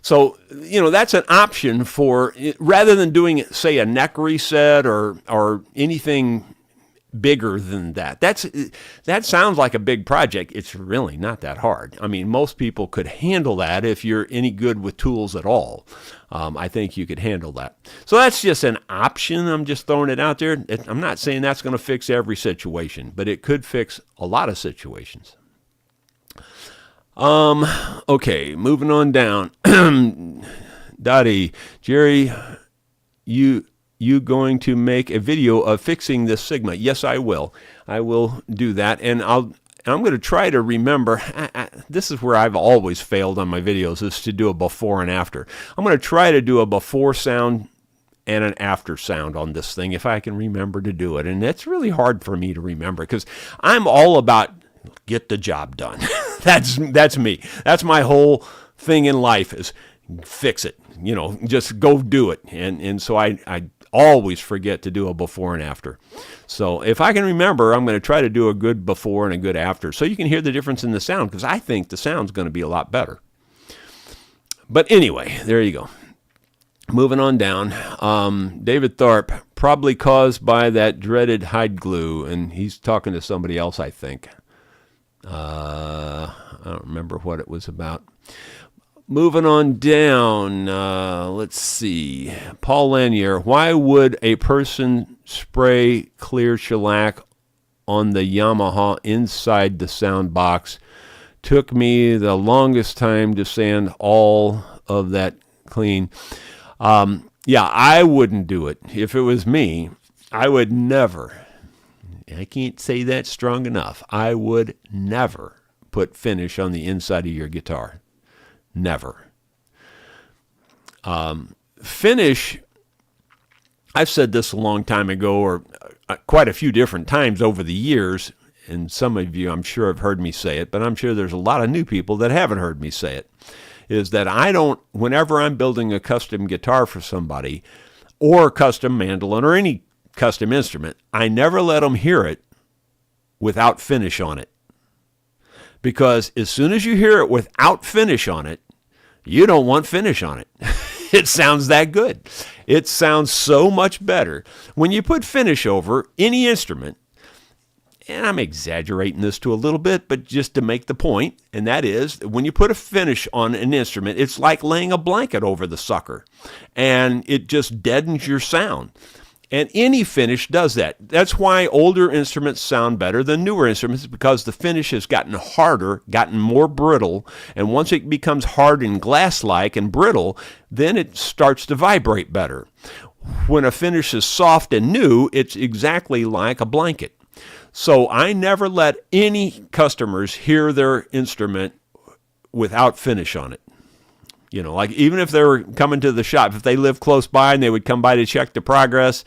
So, that's an option for, rather than doing, say, a neck reset or anything bigger than that. That sounds like a big project. It's really not that hard. I mean, most people could handle that if you're any good with tools at all. I think you could handle that. So that's just an option. I'm just throwing it out there. I'm not saying that's going to fix every situation, but it could fix a lot of situations. Okay, moving on down. Dottie, Jerry, you going to make a video of fixing this Sigma? Yes, I will. I will do that, and I'm going to try to remember. This is where I've always failed on my videos, is to do a before and after. I'm going to try to do a before sound and an after sound on this thing if I can remember to do it, and it's really hard for me to remember because I'm all about get the job done. That's me. That's my whole thing in life is fix it. Just go do it. And so I always forget to do a before and after. So if I can remember, I'm going to try to do a good before and a good after so you can hear the difference in the sound, because I think the sound's going to be a lot better. But anyway, there you go. Moving on down. David Tharp, probably caused by that dreaded hide glue, and he's talking to somebody else, I think. I don't remember what it was about. Moving on down, let's see. Paul Lanier, why would a person spray clear shellac on the Yamaha inside the sound box. Took me the longest time to sand all of that clean. Yeah, I wouldn't do it. If it was me, I would never, I can't say that strong enough, I would never put finish on the inside of your guitar. Never. Finish, I've said this a long time ago, or quite a few different times over the years, and some of you I'm sure have heard me say it, but I'm sure there's a lot of new people that haven't heard me say it, is that I don't, whenever I'm building a custom guitar for somebody, or a custom mandolin, or any custom instrument, I never let them hear it without finish on it. Because as soon as you hear it without finish on it, you don't want finish on it. It sounds that good. It sounds so much better. When you put finish over any instrument, and I'm exaggerating this to a little bit, but just to make the point, and that is, when you put a finish on an instrument, it's like laying a blanket over the sucker, and it just deadens your sound. And any finish does that. That's why older instruments sound better than newer instruments, because the finish has gotten harder, gotten more brittle, and once it becomes hard and glass-like and brittle, then it starts to vibrate better. When a finish is soft and new, it's exactly like a blanket. So I never let any customers hear their instrument without finish on it. You know, like even if they were coming to the shop, if they live close by and they would come by to check the progress,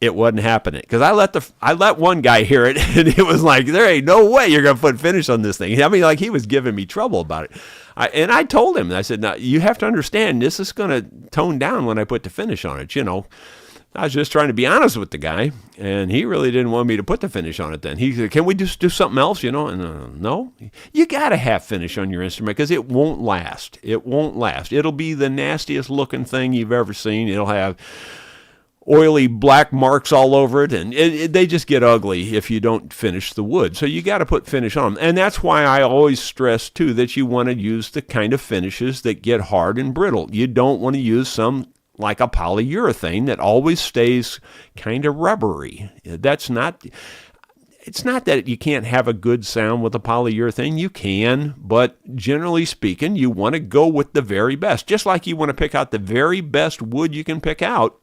it wasn't happening. Because I let one guy hear it, and it was like, there ain't no way you're going to put finish on this thing. I mean, like, he was giving me trouble about it. And I told him, I said, now, you have to understand, this is going to tone down when I put the finish on it, you know. I was just trying to be honest with the guy, and he really didn't want me to put the finish on it then. He said, can we just do something else, you know? And no, you got to have finish on your instrument because it won't last. It won't last. It'll be the nastiest looking thing you've ever seen. It'll have oily black marks all over it, and they just get ugly if you don't finish the wood. So you got to put finish on them. And that's why I always stress, too, that you want to use the kind of finishes that get hard and brittle. You don't want to use some like a polyurethane that always stays kind of rubbery. It's not that you can't have a good sound with a polyurethane. You can, but generally speaking, you want to go with the very best. Just like you want to pick out the very best wood you can pick out.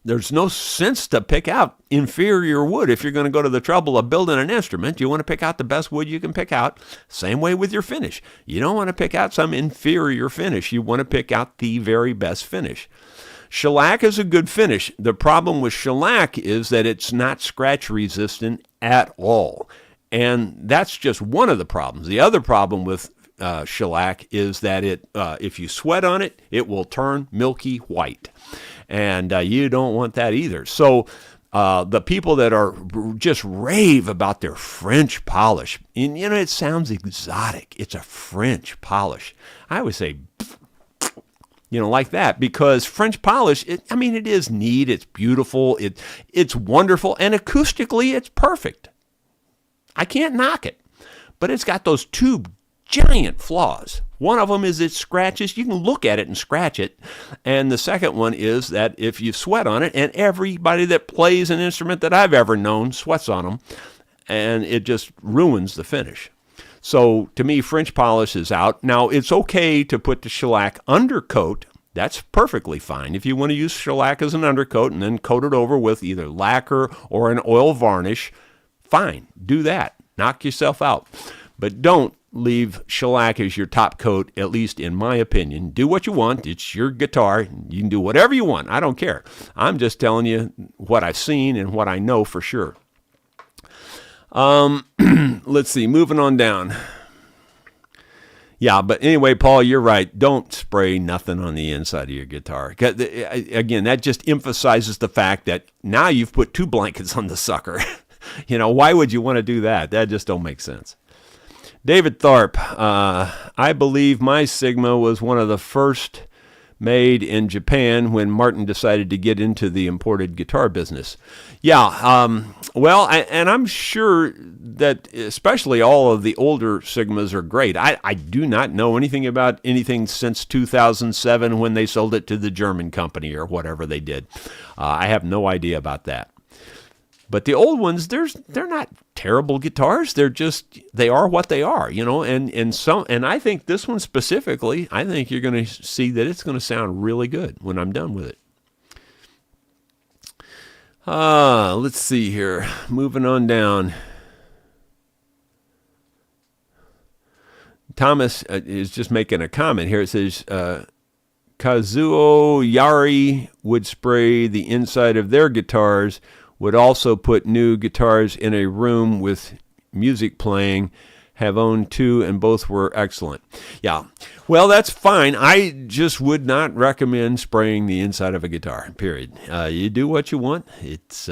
There's no sense to pick out inferior wood if you're going to go to the trouble of building an instrument. You want to pick out the best wood you can pick out. Same way with your finish. You don't want to pick out some inferior finish. You want to pick out the very best finish. Shellac is a good finish. The problem with shellac is that it's not scratch resistant at all. And that's just one of the problems. The other problem with shellac is that if you sweat on it, it will turn milky white. And you don't want that either. So the people that are just rave about their French polish, and you know, it sounds exotic. It's a French polish. I would say, you know, like that, because French polish, it is neat, it's beautiful, it's wonderful, and acoustically it's perfect. I can't knock it. But it's got those two giant flaws. One of them is it scratches. You can look at it and scratch it. And the second one is that if you sweat on it, and everybody that plays an instrument that I've ever known sweats on them, and it just ruins the finish. So to me, French polish is out. Now, it's okay to put the shellac undercoat. That's perfectly fine. If you want to use shellac as an undercoat and then coat it over with either lacquer or an oil varnish, fine. Do that. Knock yourself out. But don't leave shellac as your top coat, at least in my opinion. Do what you want. It's your guitar. You can do whatever you want. I don't care. I'm just telling you what I've seen and what I know for sure. Let's see. Moving on down. Yeah, but anyway, Paul, you're right. Don't spray nothing on the inside of your guitar. Again, that just emphasizes the fact that now you've put two blankets on the sucker. You know, why would you want to do that? That just don't make sense. David Tharp, I believe my Sigma was one of the first made in Japan when Martin decided to get into the imported guitar business. Yeah, well, and I'm sure that especially all of the older Sigmas are great. I do not know anything about anything since 2007 when they sold it to the German company or whatever they did. I have no idea about that. But the old ones, they're not terrible guitars. They are what they are, and I think this one specifically, I think you're going to see that it's going to sound really good when I'm done with it. Let's see here. Moving on down. Thomas is just making a comment here. It says, Kazuo Yari would spray the inside of their guitars, would also put new guitars in a room with music playing, have owned two, and both were excellent. Yeah, well, that's fine. I just would not recommend spraying the inside of a guitar, period. You do what you want. It's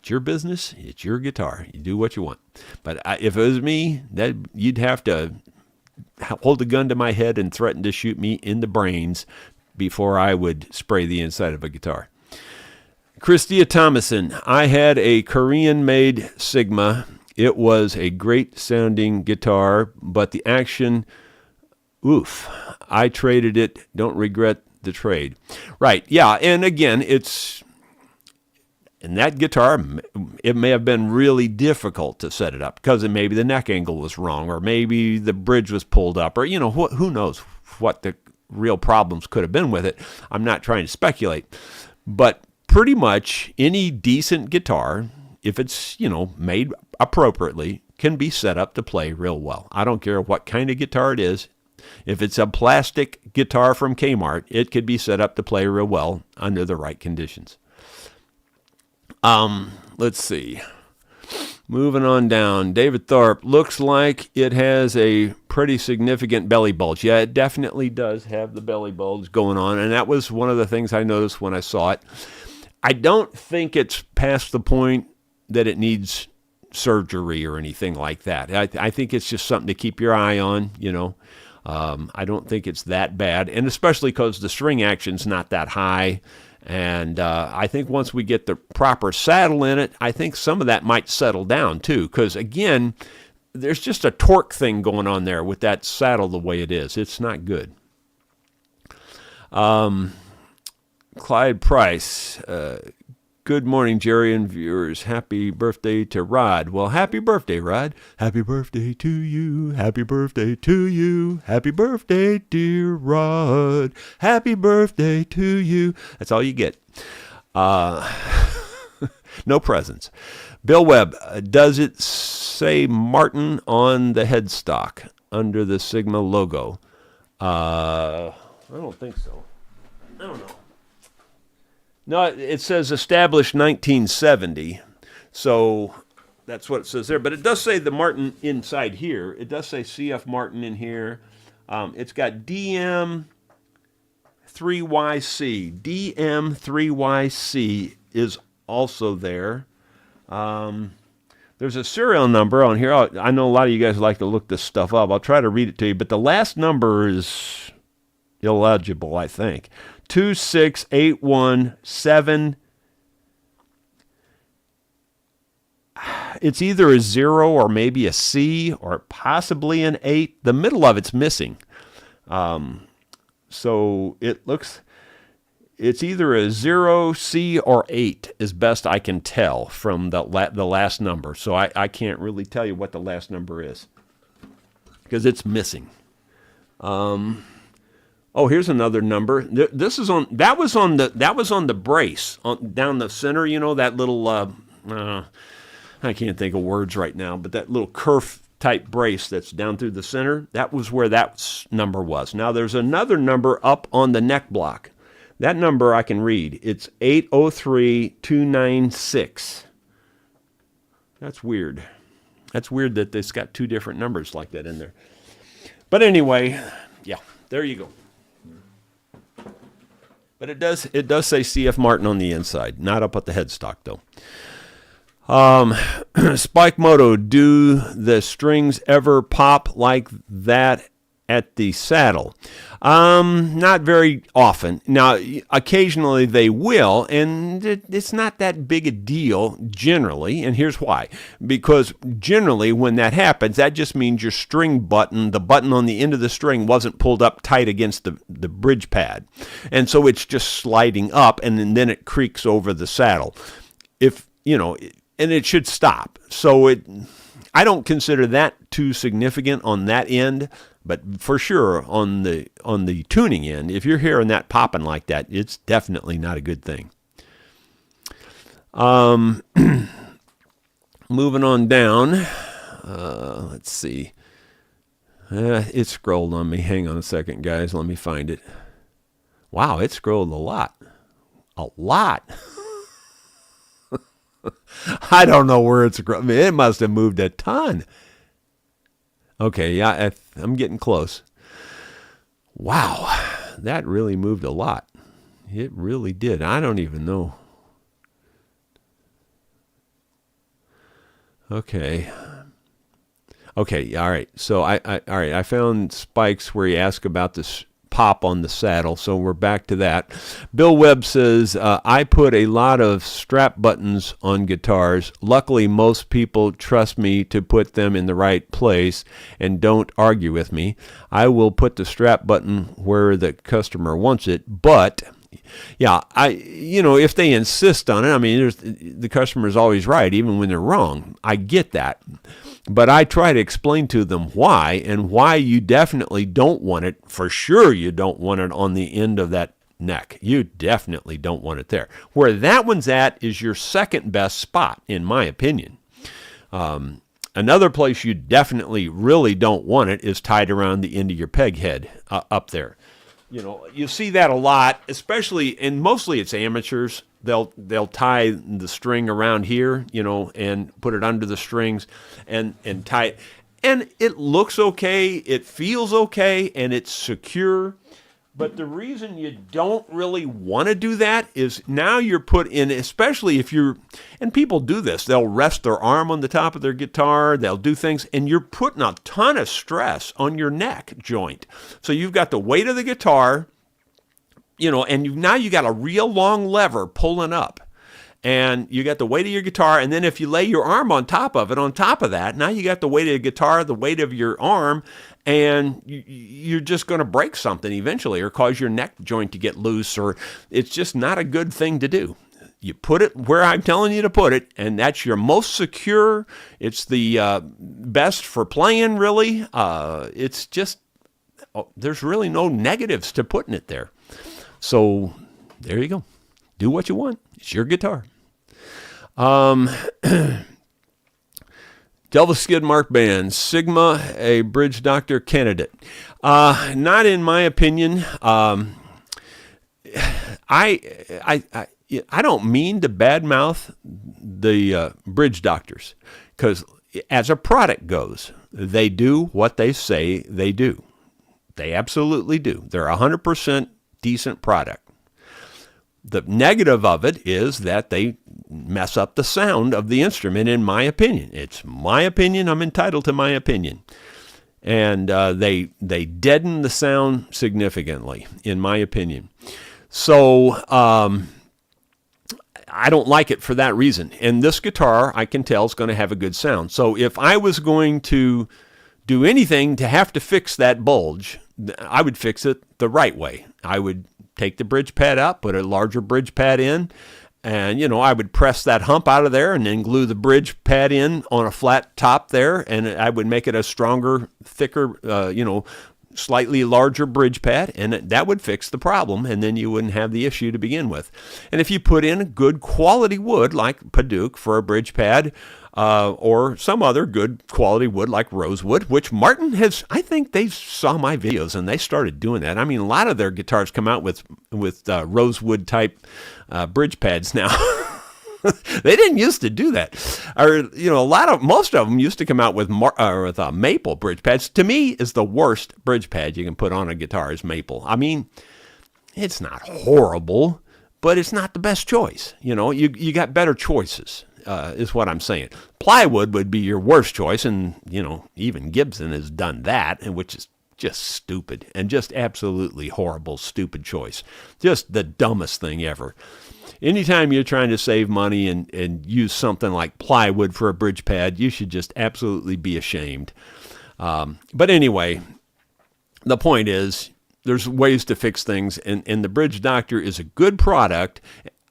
your business. It's your guitar. You do what you want. But if it was me, that you'd have to hold a gun to my head and threaten to shoot me in the brains before I would spray the inside of a guitar. Christia Thomason, I had a Korean-made Sigma. It was a great sounding guitar, but the action, oof, I traded it. Don't regret the trade. Right, yeah, and again, and that guitar, it may have been really difficult to set it up because maybe the neck angle was wrong, or maybe the bridge was pulled up, or who knows what the real problems could have been with it. I'm not trying to speculate, but pretty much any decent guitar, if it's, made appropriately, can be set up to play real well. I don't care what kind of guitar it is. If it's a plastic guitar from Kmart, it could be set up to play real well under the right conditions. Let's see. Moving on down. David Thorpe, looks like it has a pretty significant belly bulge. Yeah, it definitely does have the belly bulge going on, and that was one of the things I noticed when I saw it. I don't think it's past the point that it needs surgery or anything like that. I think it's just something to keep your eye on, I don't think it's that bad, and especially because the string action's not that high. And I think once we get the proper saddle in it, I think some of that might settle down too. Because again, there's just a torque thing going on there with that saddle the way it is. It's not good. Clyde Price, good morning, Jerry and viewers. Happy birthday to Rod. Well, happy birthday, Rod. Happy birthday to you. Happy birthday to you. Happy birthday, dear Rod. Happy birthday to you. That's all you get. No presents. Bill Webb, does it say Martin on the headstock under the Sigma logo? I don't think so. I don't know. No, it says established 1970, so that's what it says there. But it does say the Martin inside here. It does say CF Martin in here. It's got DM3YC. DM3YC is also there. There's a serial number on here. I know a lot of you guys like to look this stuff up. I'll try to read it to you, but the last number is illegible, I think. 26817. It's either a 0 or maybe a C or possibly an 8. The middle of it's missing. So it's either a 0, C, or 8 as best I can tell from the last number. So I can't really tell you what the last number is because it's missing. Oh, here's another number. That was on the brace down the center. That little I can't think of words right now, but that little kerf type brace that's down through the center. That was where that number was. Now there's another number up on the neck block. That number I can read. It's 803296. That's weird. That's weird that it's got two different numbers like that in there. But anyway, yeah, there you go. But it does say CF Martin on the inside, not up at the headstock though. Spike Moto, do the strings ever pop like that at the saddle? Not very often. Now, occasionally they will, and it's not that big a deal generally, and here's why. Because generally when that happens, that just means your string button, the button on the end of the string wasn't pulled up tight against the bridge pad. And so it's just sliding up, and then it creaks over the saddle. If and it should stop. So I don't consider that too significant on that end, but for sure on the tuning end, if you're hearing that popping like that, it's definitely not a good thing. Moving on down, let's see. It scrolled on me. Hang on a second, guys. Let me find it. Wow, it scrolled a lot. A lot. I don't know where it's scrolled. I mean, it must have moved a ton. Okay, yeah, I'm getting close. Wow, that really moved a lot. It really did. I don't even know. Okay, all right. So I found Spikes where he asked about this pop on the saddle, so we're back to that. Bill Webb says, I put a lot of strap buttons on guitars. Luckily, most people trust me to put them in the right place and don't argue with me. I will put the strap button where the customer wants it, but yeah, if they insist on it, I mean, the customer's always right, even when they're wrong. I get that. But I try to explain to them why, and why you definitely don't want it. For sure you don't want it on the end of that neck. You definitely don't want it there. Where that one's at is your second best spot, in my opinion. Another place you definitely really don't want it is tied around the end of your peg head up there. You see that a lot, especially, and mostly it's amateurs. They'll tie the string around here, and put it under the strings and tie it. And it looks okay, it feels okay, and it's secure. But the reason you don't really want to do that is now you're put in, especially if and people do this, they'll rest their arm on the top of their guitar, they'll do things, and you're putting a ton of stress on your neck joint. So you've got the weight of the guitar, and now you got a real long lever pulling up. And you got the weight of your guitar, and then if you lay your arm on top of it, on top of that, now you got the weight of the guitar, the weight of your arm, and you're just going to break something eventually or cause your neck joint to get loose, or it's just not a good thing to do. You put it where I'm telling you to put it, and that's your most secure. It's the best for playing, really. It's just, there's really no negatives to putting it there. So there you go. Do what you want. It's your guitar. Delva Skidmark Band, Sigma, a Bridge Doctor candidate. Not in my opinion. I don't mean to badmouth the Bridge Doctors, because as a product goes, they do what they say they do. They absolutely do. They're 100% decent product. The negative of it is that they mess up the sound of the instrument, in my opinion. It's my opinion. I'm entitled to my opinion. And they deaden the sound significantly, in my opinion. So I don't like it for that reason. And this guitar, I can tell, is going to have a good sound. So if I was going to do anything to have to fix that bulge, I would fix it the right way. I would take the bridge pad out, put a larger bridge pad in, and, I would press that hump out of there and then glue the bridge pad in on a flat top there, and I would make it a stronger, thicker, slightly larger bridge pad, and that would fix the problem, and then you wouldn't have the issue to begin with. And if you put in a good quality wood like Paduke for a bridge pad, or some other good quality wood like rosewood, which Martin has, I think they saw my videos and they started doing that. I mean, a lot of their guitars come out with rosewood type bridge pads now. They didn't used to do that. Or, most of them used to come out with maple bridge pads. To me, is the worst bridge pad you can put on a guitar is maple. I mean, it's not horrible, but it's not the best choice. You got better choices. Is what I'm saying. Plywood would be your worst choice, and even Gibson has done that, and which is just stupid and just absolutely horrible, stupid choice. Just the dumbest thing ever. Anytime you're trying to save money and use something like plywood for a bridge pad, you should just absolutely be ashamed. But anyway, the point is, there's ways to fix things, and the Bridge Doctor is a good product.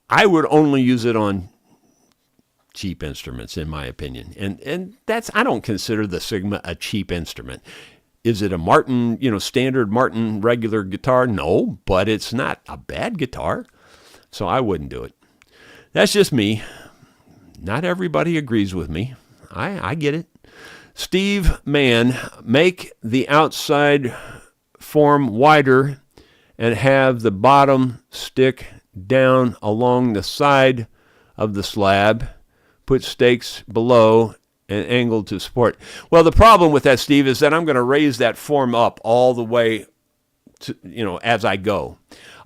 I would only use it on cheap instruments, in my opinion. And that's, I don't consider the Sigma a cheap instrument. Is it a Martin, standard Martin regular guitar? No, but it's not a bad guitar. So I wouldn't do it. That's just me. Not everybody agrees with me. I get it. Steve Mann, make the outside form wider and have the bottom stick down along the side of the slab. Put stakes below and angled to support. Well, the problem with that, Steve, is that I'm going to raise that form up all the way to, as I go.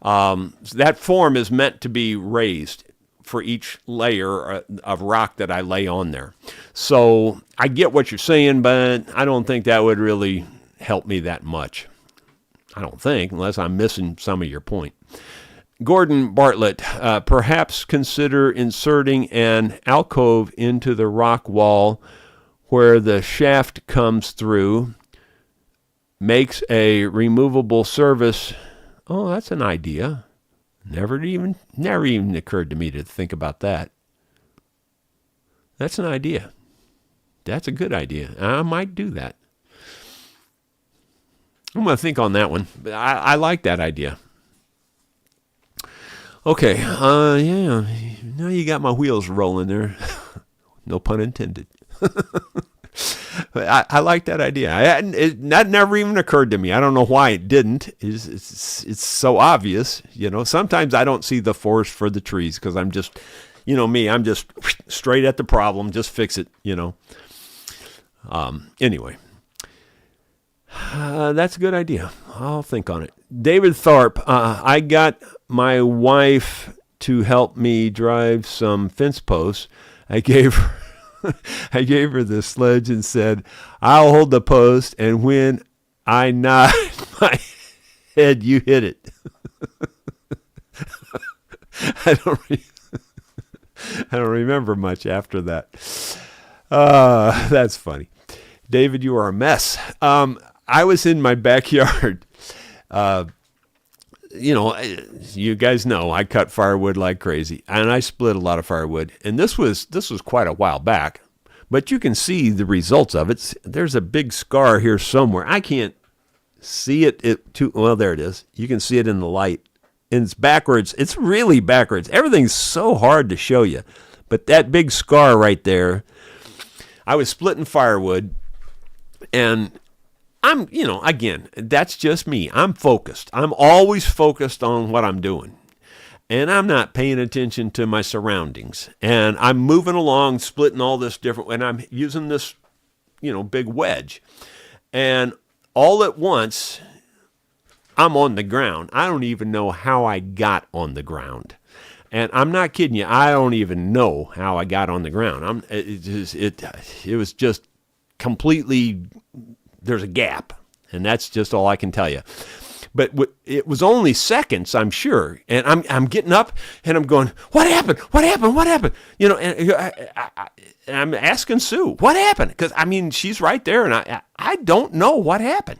That form is meant to be raised for each layer of rock that I lay on there. So I get what you're saying, but I don't think that would really help me that much. I don't think, unless I'm missing some of your point. Gordon Bartlett, perhaps consider inserting an alcove into the rock wall where the shaft comes through, makes a removable service. Oh, that's an idea. Never even occurred to me to think about that. That's an idea. That's a good idea. I might do that. I'm going to think on that one. But I like that idea. Okay, yeah. Now you got my wheels rolling there. No pun intended. I like that idea. That never even occurred to me. I don't know why it didn't. It's so obvious. Sometimes I don't see the forest for the trees because I'm just, me, I'm just straight at the problem. Just fix it, Anyway, that's a good idea. I'll think on it. David Tharp, I got my wife to help me drive some fence posts. I gave her the sledge and said, I'll hold the post, and when I nod my head, you hit it. I don't remember much after that. That's funny. David, you are a mess. I was in my backyard. You guys know I cut firewood like crazy, and I split a lot of firewood. And this was quite a while back, but you can see the results of it. There's a big scar here somewhere. I can't see it. Well, there it is. You can see it in the light, and it's backwards. It's really backwards. Everything's so hard to show you, but that big scar right there. I was splitting firewood, and I'm, again, that's just me. I'm focused. I'm always focused on what I'm doing. And I'm not paying attention to my surroundings. And I'm moving along, splitting all this different, and I'm using this, big wedge. And all at once, I'm on the ground. I don't even know how I got on the ground. And I'm not kidding you. I don't even know how I got on the ground. It was just completely... There's a gap, and that's just all I can tell you. But it was only seconds, I'm sure. And I'm getting up, and I'm going, what happened? What happened? What happened? And I'm asking Sue, what happened? Because, she's right there, and I don't know what happened.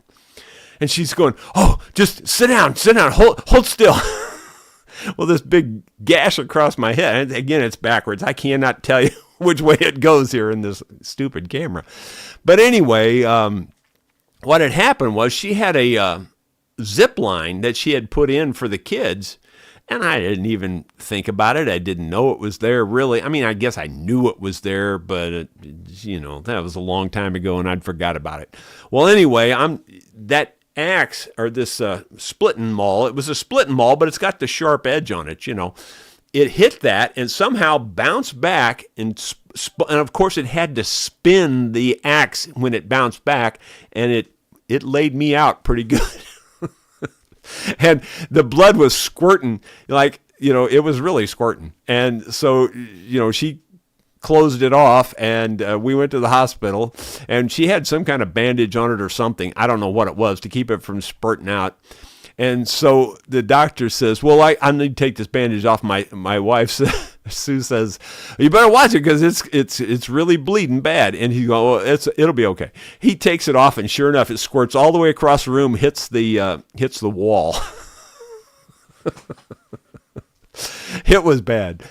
And she's going, oh, just sit down, hold still. Well, this big gash across my head, and again, it's backwards. I cannot tell you which way it goes here in this stupid camera. But anyway, what had happened was she had a zip line that she had put in for the kids, and I didn't even think about it. I didn't know it was there, really. I guess I knew it was there, but, that was a long time ago, and I'd forgot about it. Well, anyway, that axe, or this splitting maul, it was a splitting maul, but it's got the sharp edge on it, It hit that and somehow bounced back, and of course it had to spin the axe when it bounced back, and it laid me out pretty good. And the blood was squirting, it was really squirting. And so, she closed it off, and we went to the hospital, and she had some kind of bandage on it or something. I don't know what it was to keep it from spurting out. And so the doctor says, well, I need to take this bandage off. My wife, Sue, says, you better watch it because it's really bleeding bad. And he goes, well, it'll be okay. He takes it off, and sure enough, it squirts all the way across the room, hits the wall. It was bad.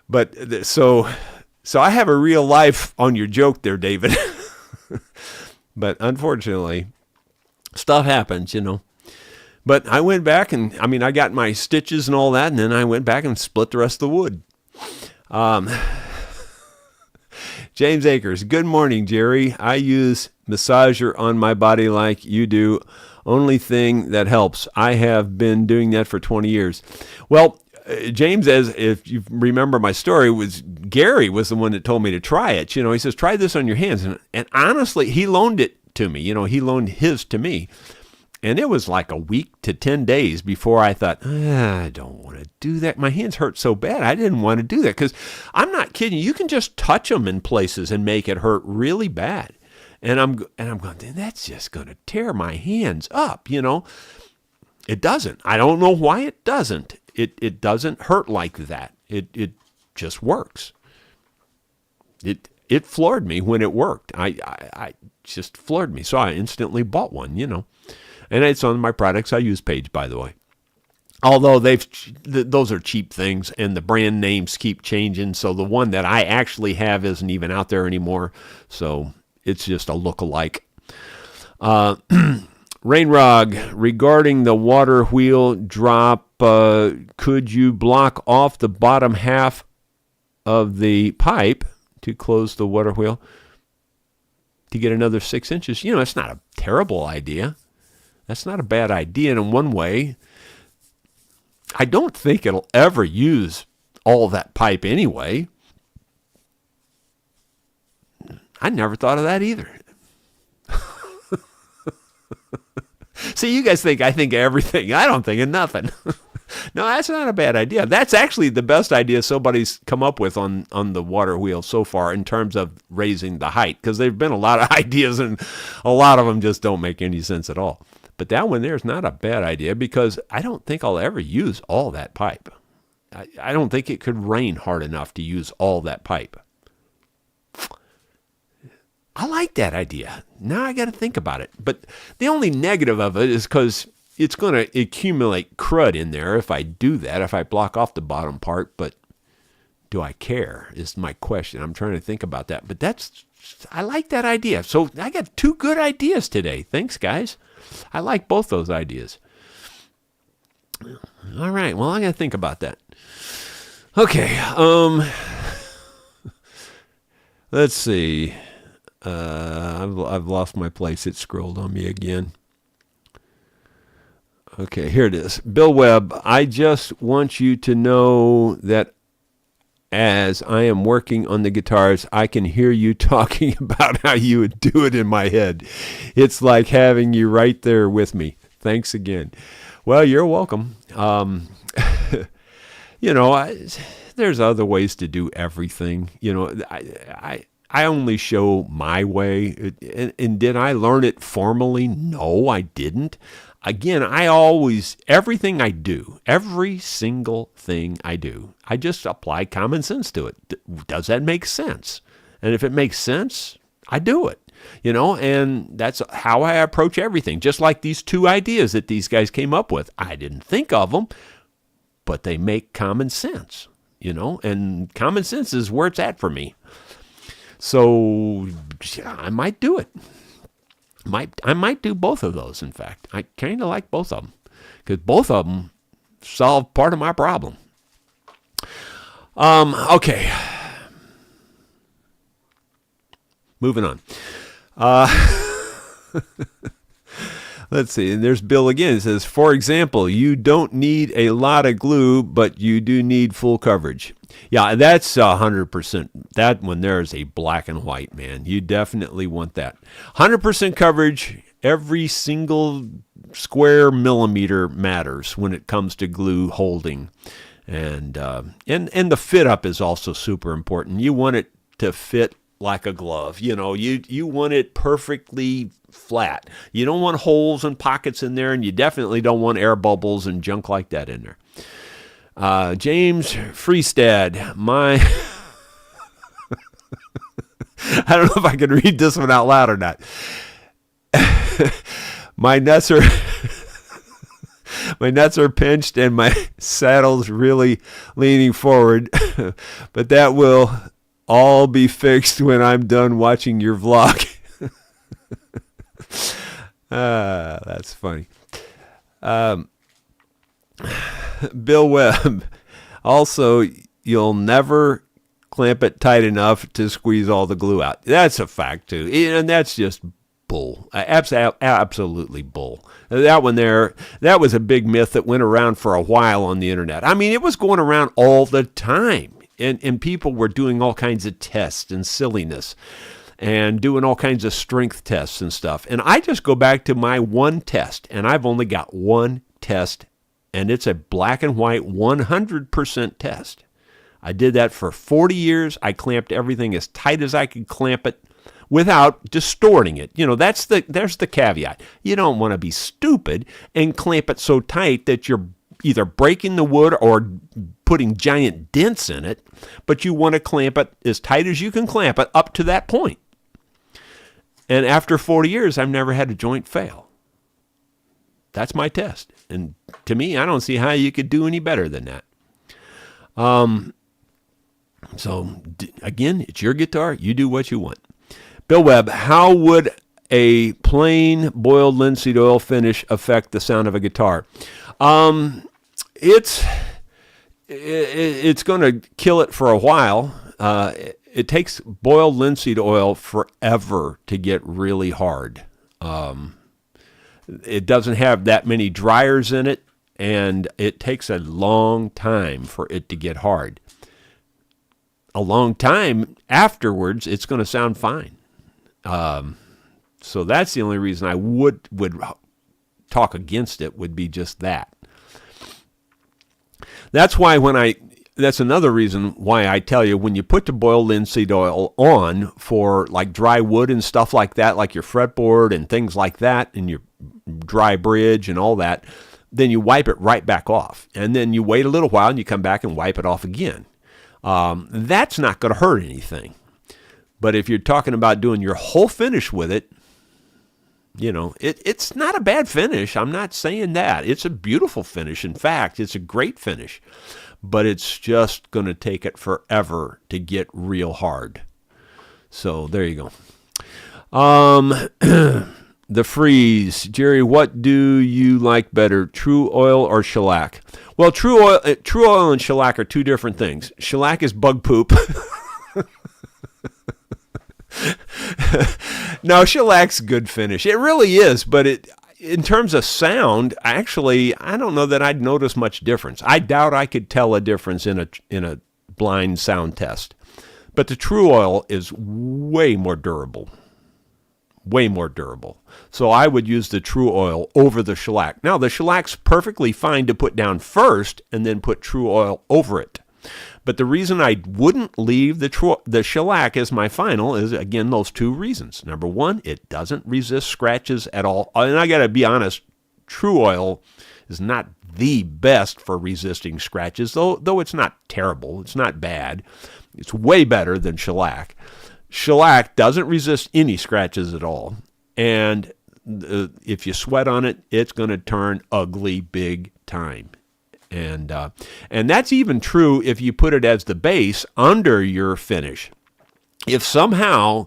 But so So I have a real life on your joke there, David. But unfortunately, stuff happens, But I went back and, I got my stitches and all that, and then I went back and split the rest of the wood. James Akers, good morning, Jerry. I use massager on my body like you do. Only thing that helps. I have been doing that for 20 years. Well, James, as if you remember my story, Gary was the one that told me to try it. He says, try this on your hands. And honestly, he loaned it to me. He loaned his to me. And it was like a week to 10 days before I thought, I don't want to do that. My hands hurt so bad. I didn't want to do that because I'm not kidding you. You can just touch them in places and make it hurt really bad. And I'm going, that's just going to tear my hands up, It doesn't. I don't know why it doesn't. It doesn't hurt like that. It just works. It floored me when it worked. I just floored me. So I instantly bought one, And it's on my products I use page, by the way. Although those are cheap things, and the brand names keep changing, so the one that I actually have isn't even out there anymore. So it's just a look-alike. Rainrog, regarding the water wheel drop, could you block off the bottom half of the pipe to close the water wheel to get another 6 inches? It's not a terrible idea. That's not a bad idea in one way. I don't think it'll ever use all that pipe anyway. I never thought of that either. See, you guys think I think of everything. I don't think of nothing. No, that's not a bad idea. That's actually the best idea somebody's come up with on the water wheel so far in terms of raising the height, because there've been a lot of ideas and a lot of them just don't make any sense at all. But that one there is not a bad idea because I don't think I'll ever use all that pipe. I don't think it could rain hard enough to use all that pipe. I like that idea. Now I got to think about it. But the only negative of it is because it's going to accumulate crud in there if I do that, if I block off the bottom part. But do I care is my question. I'm trying to think about that. But I like that idea. So I got 2 good ideas today. Thanks, guys. I like both those ideas. All right. Well, I'm going to think about that. Okay. Let's see. I've lost my place. It scrolled on me again. Okay, here it is. Bill Webb, I just want you to know that as I am working on the guitars, I can hear you talking about how you would do it in my head. It's like having you right there with me. Thanks again. Well, you're welcome. There's other ways to do everything. I only show my way. And did I learn it formally? No, I didn't. Again, everything I do, every single thing I do, I just apply common sense to it. Does that make sense? And if it makes sense, I do it. And that's how I approach everything. Just like these 2 ideas that these guys came up with. I didn't think of them, but they make common sense, and common sense is where it's at for me. So I might do it. I might do both of those, in fact. I kind of like both of them because both of them solve part of my problem. Okay. Moving on. Let's see. And there's Bill again. It says, for example, you don't need a lot of glue, but you do need full coverage. Yeah, that's 100%. That one there is a black and white, man. You definitely want that. 100% coverage. Every single square millimeter matters when it comes to glue holding. And the fit up is also super important. You want it to fit like a glove. You want it perfectly flat. You don't want holes and pockets in there, and you definitely don't want air bubbles and junk like that in there. James Freestad, I don't know if I can read this one out loud or not. My nuts are pinched and my saddle's really leaning forward, but that will all be fixed when I'm done watching your vlog. That's funny. Bill Webb. Also, you'll never clamp it tight enough to squeeze all the glue out. That's a fact, too. And that's just bull. Absolutely bull. That one there, that was a big myth that went around for a while on the internet. I mean, it was going around all the time. And people were doing all kinds of tests and silliness and doing all kinds of strength tests and stuff. And I just go back to my one test, and I've only got one test, and it's a black and white 100% test. I did that for 40 years. I clamped everything as tight as I could clamp it without distorting it. You know, there's the caveat. You don't want to be stupid and clamp it so tight that you're either breaking the wood or putting giant dents in it, but you want to clamp it as tight as you can clamp it up to that point. And after 40 years, I've never had a joint fail. That's my test. And to me, I don't see how you could do any better than that. So, again, it's your guitar. You do what you want. Bill Webb, how would a plain boiled linseed oil finish affect the sound of a guitar? It's going to kill it for a while. It takes boiled linseed oil forever to get really hard. It doesn't have that many dryers in it, and it takes a long time for it to get hard. A long time afterwards, it's going to sound fine. So that's the only reason I would talk against it, would be just that. That's why that's another reason why I tell you, when you put the boiled linseed oil on for like dry wood and stuff like that, like your fretboard and things like that, and your dry bridge and all that, then you wipe it right back off. And then you wait a little while and you come back and wipe it off again. That's not going to hurt anything. But if you're talking about doing your whole finish with it, you know, it's not a bad finish. I'm not saying that. It's a beautiful finish. In fact, it's a great finish. But it's just going to take it forever to get real hard. So there you go. The freeze. Jerry, what do you like better, true oil or shellac? Well, true oil and shellac are two different things. Shellac is bug poop. No, shellac's good finish. It really is, but in terms of sound, actually, I don't know that I'd notice much difference. I doubt I could tell a difference in a blind sound test. But the true oil is way more durable. Way more durable. So I would use the true oil over the shellac. Now, the shellac's perfectly fine to put down first and then put true oil over it. But the reason I wouldn't leave the shellac as my final is, again, those two reasons. Number one, it doesn't resist scratches at all. And I got to be honest, true oil is not the best for resisting scratches, though it's not terrible. It's not bad. It's way better than shellac. Shellac doesn't resist any scratches at all. And if you sweat on it, it's going to turn ugly big time. And that's even true if you put it as the base under your finish. If somehow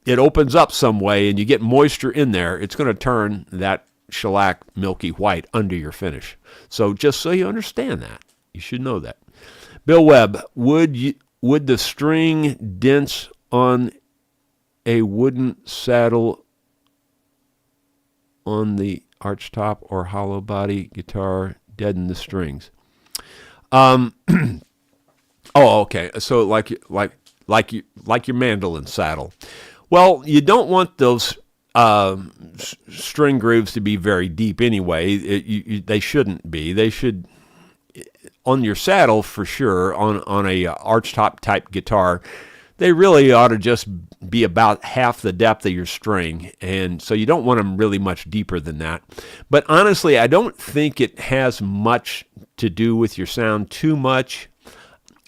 it opens up some way and you get moisture in there, it's going to turn that shellac milky white under your finish. So just so you understand that, you should know that. Bill Webb, would the string dents on a wooden saddle on the archtop or hollow body guitar deaden the strings? Oh, okay. So like your mandolin saddle. Well, you don't want those string grooves to be very deep anyway. They shouldn't be. They should, on your saddle for sure, on a archtop type guitar, they really ought to just be about half the depth of your string, and so you don't want them really much deeper than that. But honestly, I don't think it has much to do with your sound too much,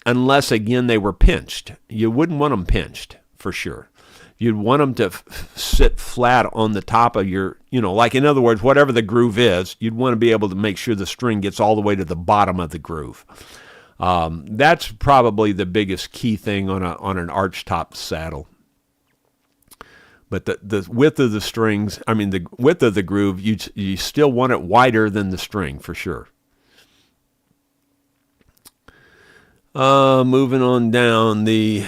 unless, again, they were pinched. You wouldn't want them pinched, for sure. You'd want them to sit flat on the top of your, like, in other words, whatever the groove is, you'd want to be able to make sure the string gets all the way to the bottom of the groove. That's probably the biggest key thing on an archtop saddle. But the width of the strings, the width of the groove, you still want it wider than the string for sure. Moving on down, the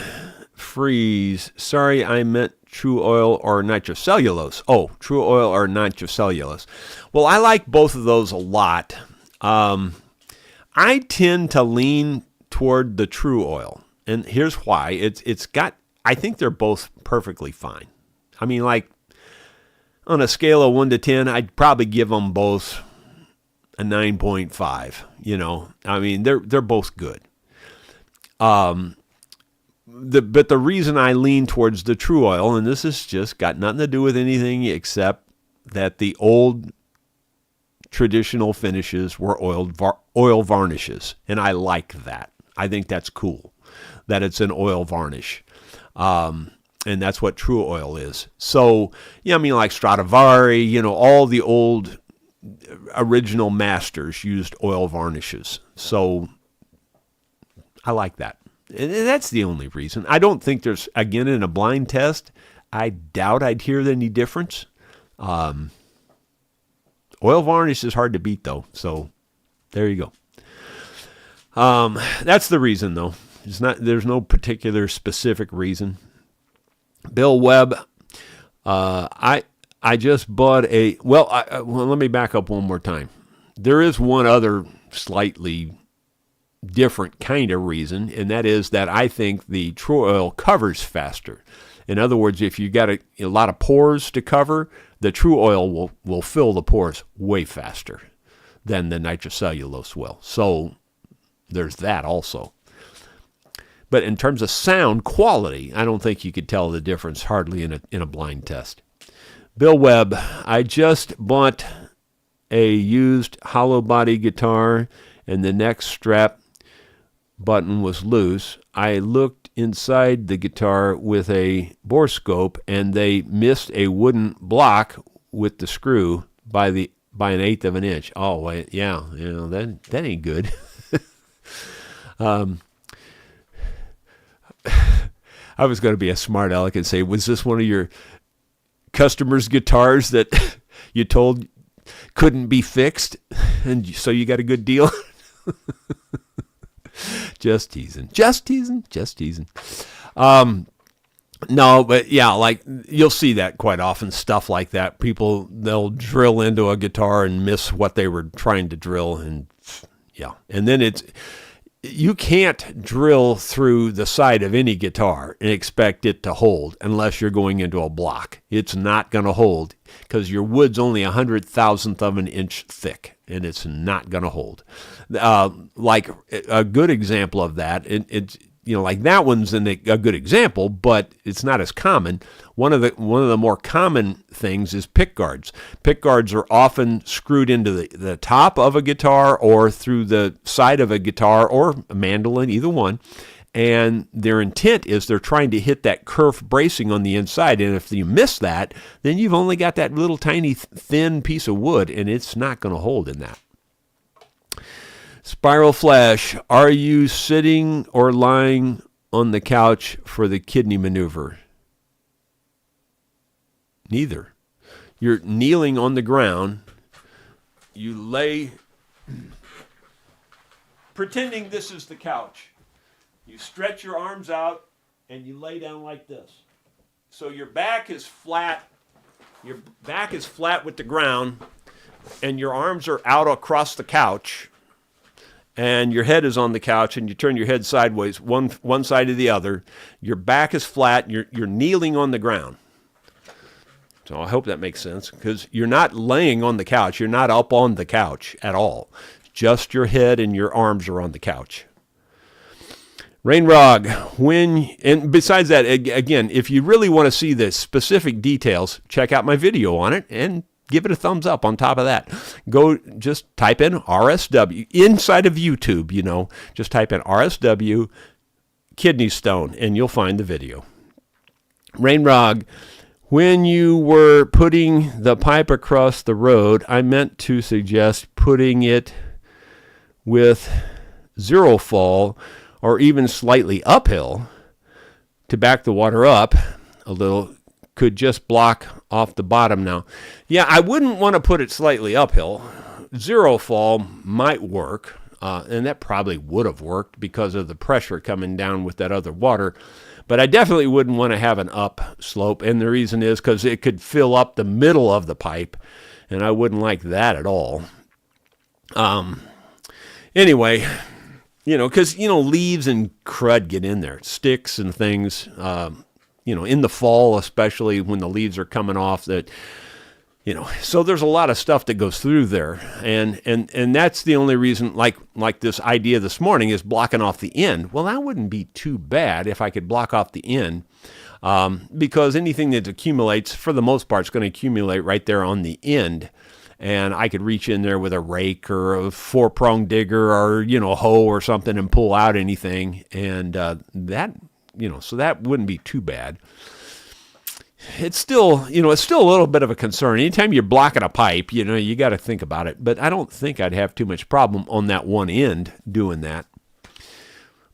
freeze. Sorry, I meant true oil or nitrocellulose. Oh, true oil or nitrocellulose. Well, I like both of those a lot. I tend to lean toward the true oil, and here's why. I think they're both perfectly fine. Like on a scale of 1 to 10, I'd probably give them both a 9.5. They're both good. But the reason I lean towards the true oil, and this has just got nothing to do with anything except that the old traditional finishes were oil varnishes, and I like that. I think that's cool that it's an oil varnish, and that's what true oil is. So like Stradivari, all the old original masters used oil varnishes. So I like that. And that's the only reason. I don't think there's, again, in a blind test, I doubt I'd hear any difference. Oil varnish is hard to beat, though. So there you go. That's the reason, though. There's no particular specific reason. Bill Webb, I just bought let me back up one more time. There is one other slightly different kind of reason, and that is that I think the true oil covers faster. In other words, if you got a lot of pores to cover, the true oil will fill the pores way faster than the nitrocellulose will. So there's that also. But in terms of sound quality, I don't think you could tell the difference hardly in a blind test. Bill Webb, I just bought a used hollow body guitar, and the neck strap button was loose. I looked inside the guitar with a borescope, and they missed a wooden block with the screw by an 1/8 of an inch. Oh, yeah, that ain't good. I was going to be a smart aleck and say, was this one of your customers' guitars that you told couldn't be fixed, and so you got a good deal? Just teasing. No, but yeah, like you'll see that quite often, stuff like that. They'll drill into a guitar and miss what they were trying to drill, and yeah. And then you can't drill through the side of any guitar and expect it to hold unless you're going into a block. It's not going to hold because your wood's only 100,000th of an inch thick, and it's not going to hold. Like a good example of that, it's like that one's a good example, but it's not as common. One of the more common things is pick guards. Pick guards are often screwed into the top of a guitar or through the side of a guitar or a mandolin, either one. And their intent is they're trying to hit that kerf bracing on the inside. And if you miss that, then you've only got that little tiny thin piece of wood, and it's not going to hold in that. Spiral Flash, are you sitting or lying on the couch for the kidney maneuver? Neither. You're kneeling on the ground. You lay, pretending this is the couch. You stretch your arms out and you lay down like this. So your back is flat. Your back is flat with the ground, and your arms are out across the couch. And your head is on the couch, and you turn your head sideways, one side to the other. Your back is flat. You're kneeling on the ground. So I hope that makes sense, because you're not laying on the couch. You're not up on the couch at all. Just your head and your arms are on the couch. Rainrog, and besides that, again, if you really want to see the specific details, check out my video on it and give it a thumbs up on top of that. Go just type in RSW inside of YouTube, just type in RSW kidney stone and you'll find the video. Rainrog, when you were putting the pipe across the road, I meant to suggest putting it with zero fall or even slightly uphill to back the water up a little could just block off the bottom. Now, yeah, I wouldn't want to put it slightly uphill. Zero fall might work, and that probably would have worked because of the pressure coming down with that other water. But I definitely wouldn't want to have an up slope, and the reason is because it could fill up the middle of the pipe, and I wouldn't like that at all. Anyway, because, leaves and crud get in there, sticks and things, in the fall, especially when the leaves are coming off, that, so there's a lot of stuff that goes through there. And that's the only reason, like this idea this morning is blocking off the end. Well, that wouldn't be too bad if I could block off the end, because anything that accumulates, for the most part, is going to accumulate right there on the end. And I could reach in there with a rake or a 4-prong digger or, a hoe or something and pull out anything. And so that wouldn't be too bad. It's still, it's still a little bit of a concern. Anytime you're blocking a pipe, you got to think about it. But I don't think I'd have too much problem on that one end doing that.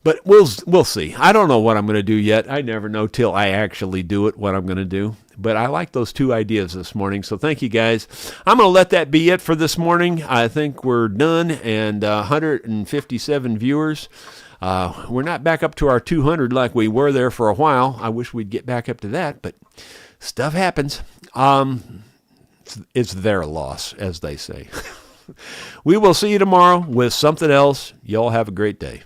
But we'll see. I don't know what I'm going to do yet. I never know till I actually do it what I'm going to do. But I like those two ideas this morning, so thank you, guys. I'm going to let that be it for this morning. I think we're done, and 157 viewers. We're not back up to our 200 like we were there for a while. I wish we'd get back up to that, but stuff happens. It's their loss, as they say. We will see you tomorrow with something else. Y'all have a great day.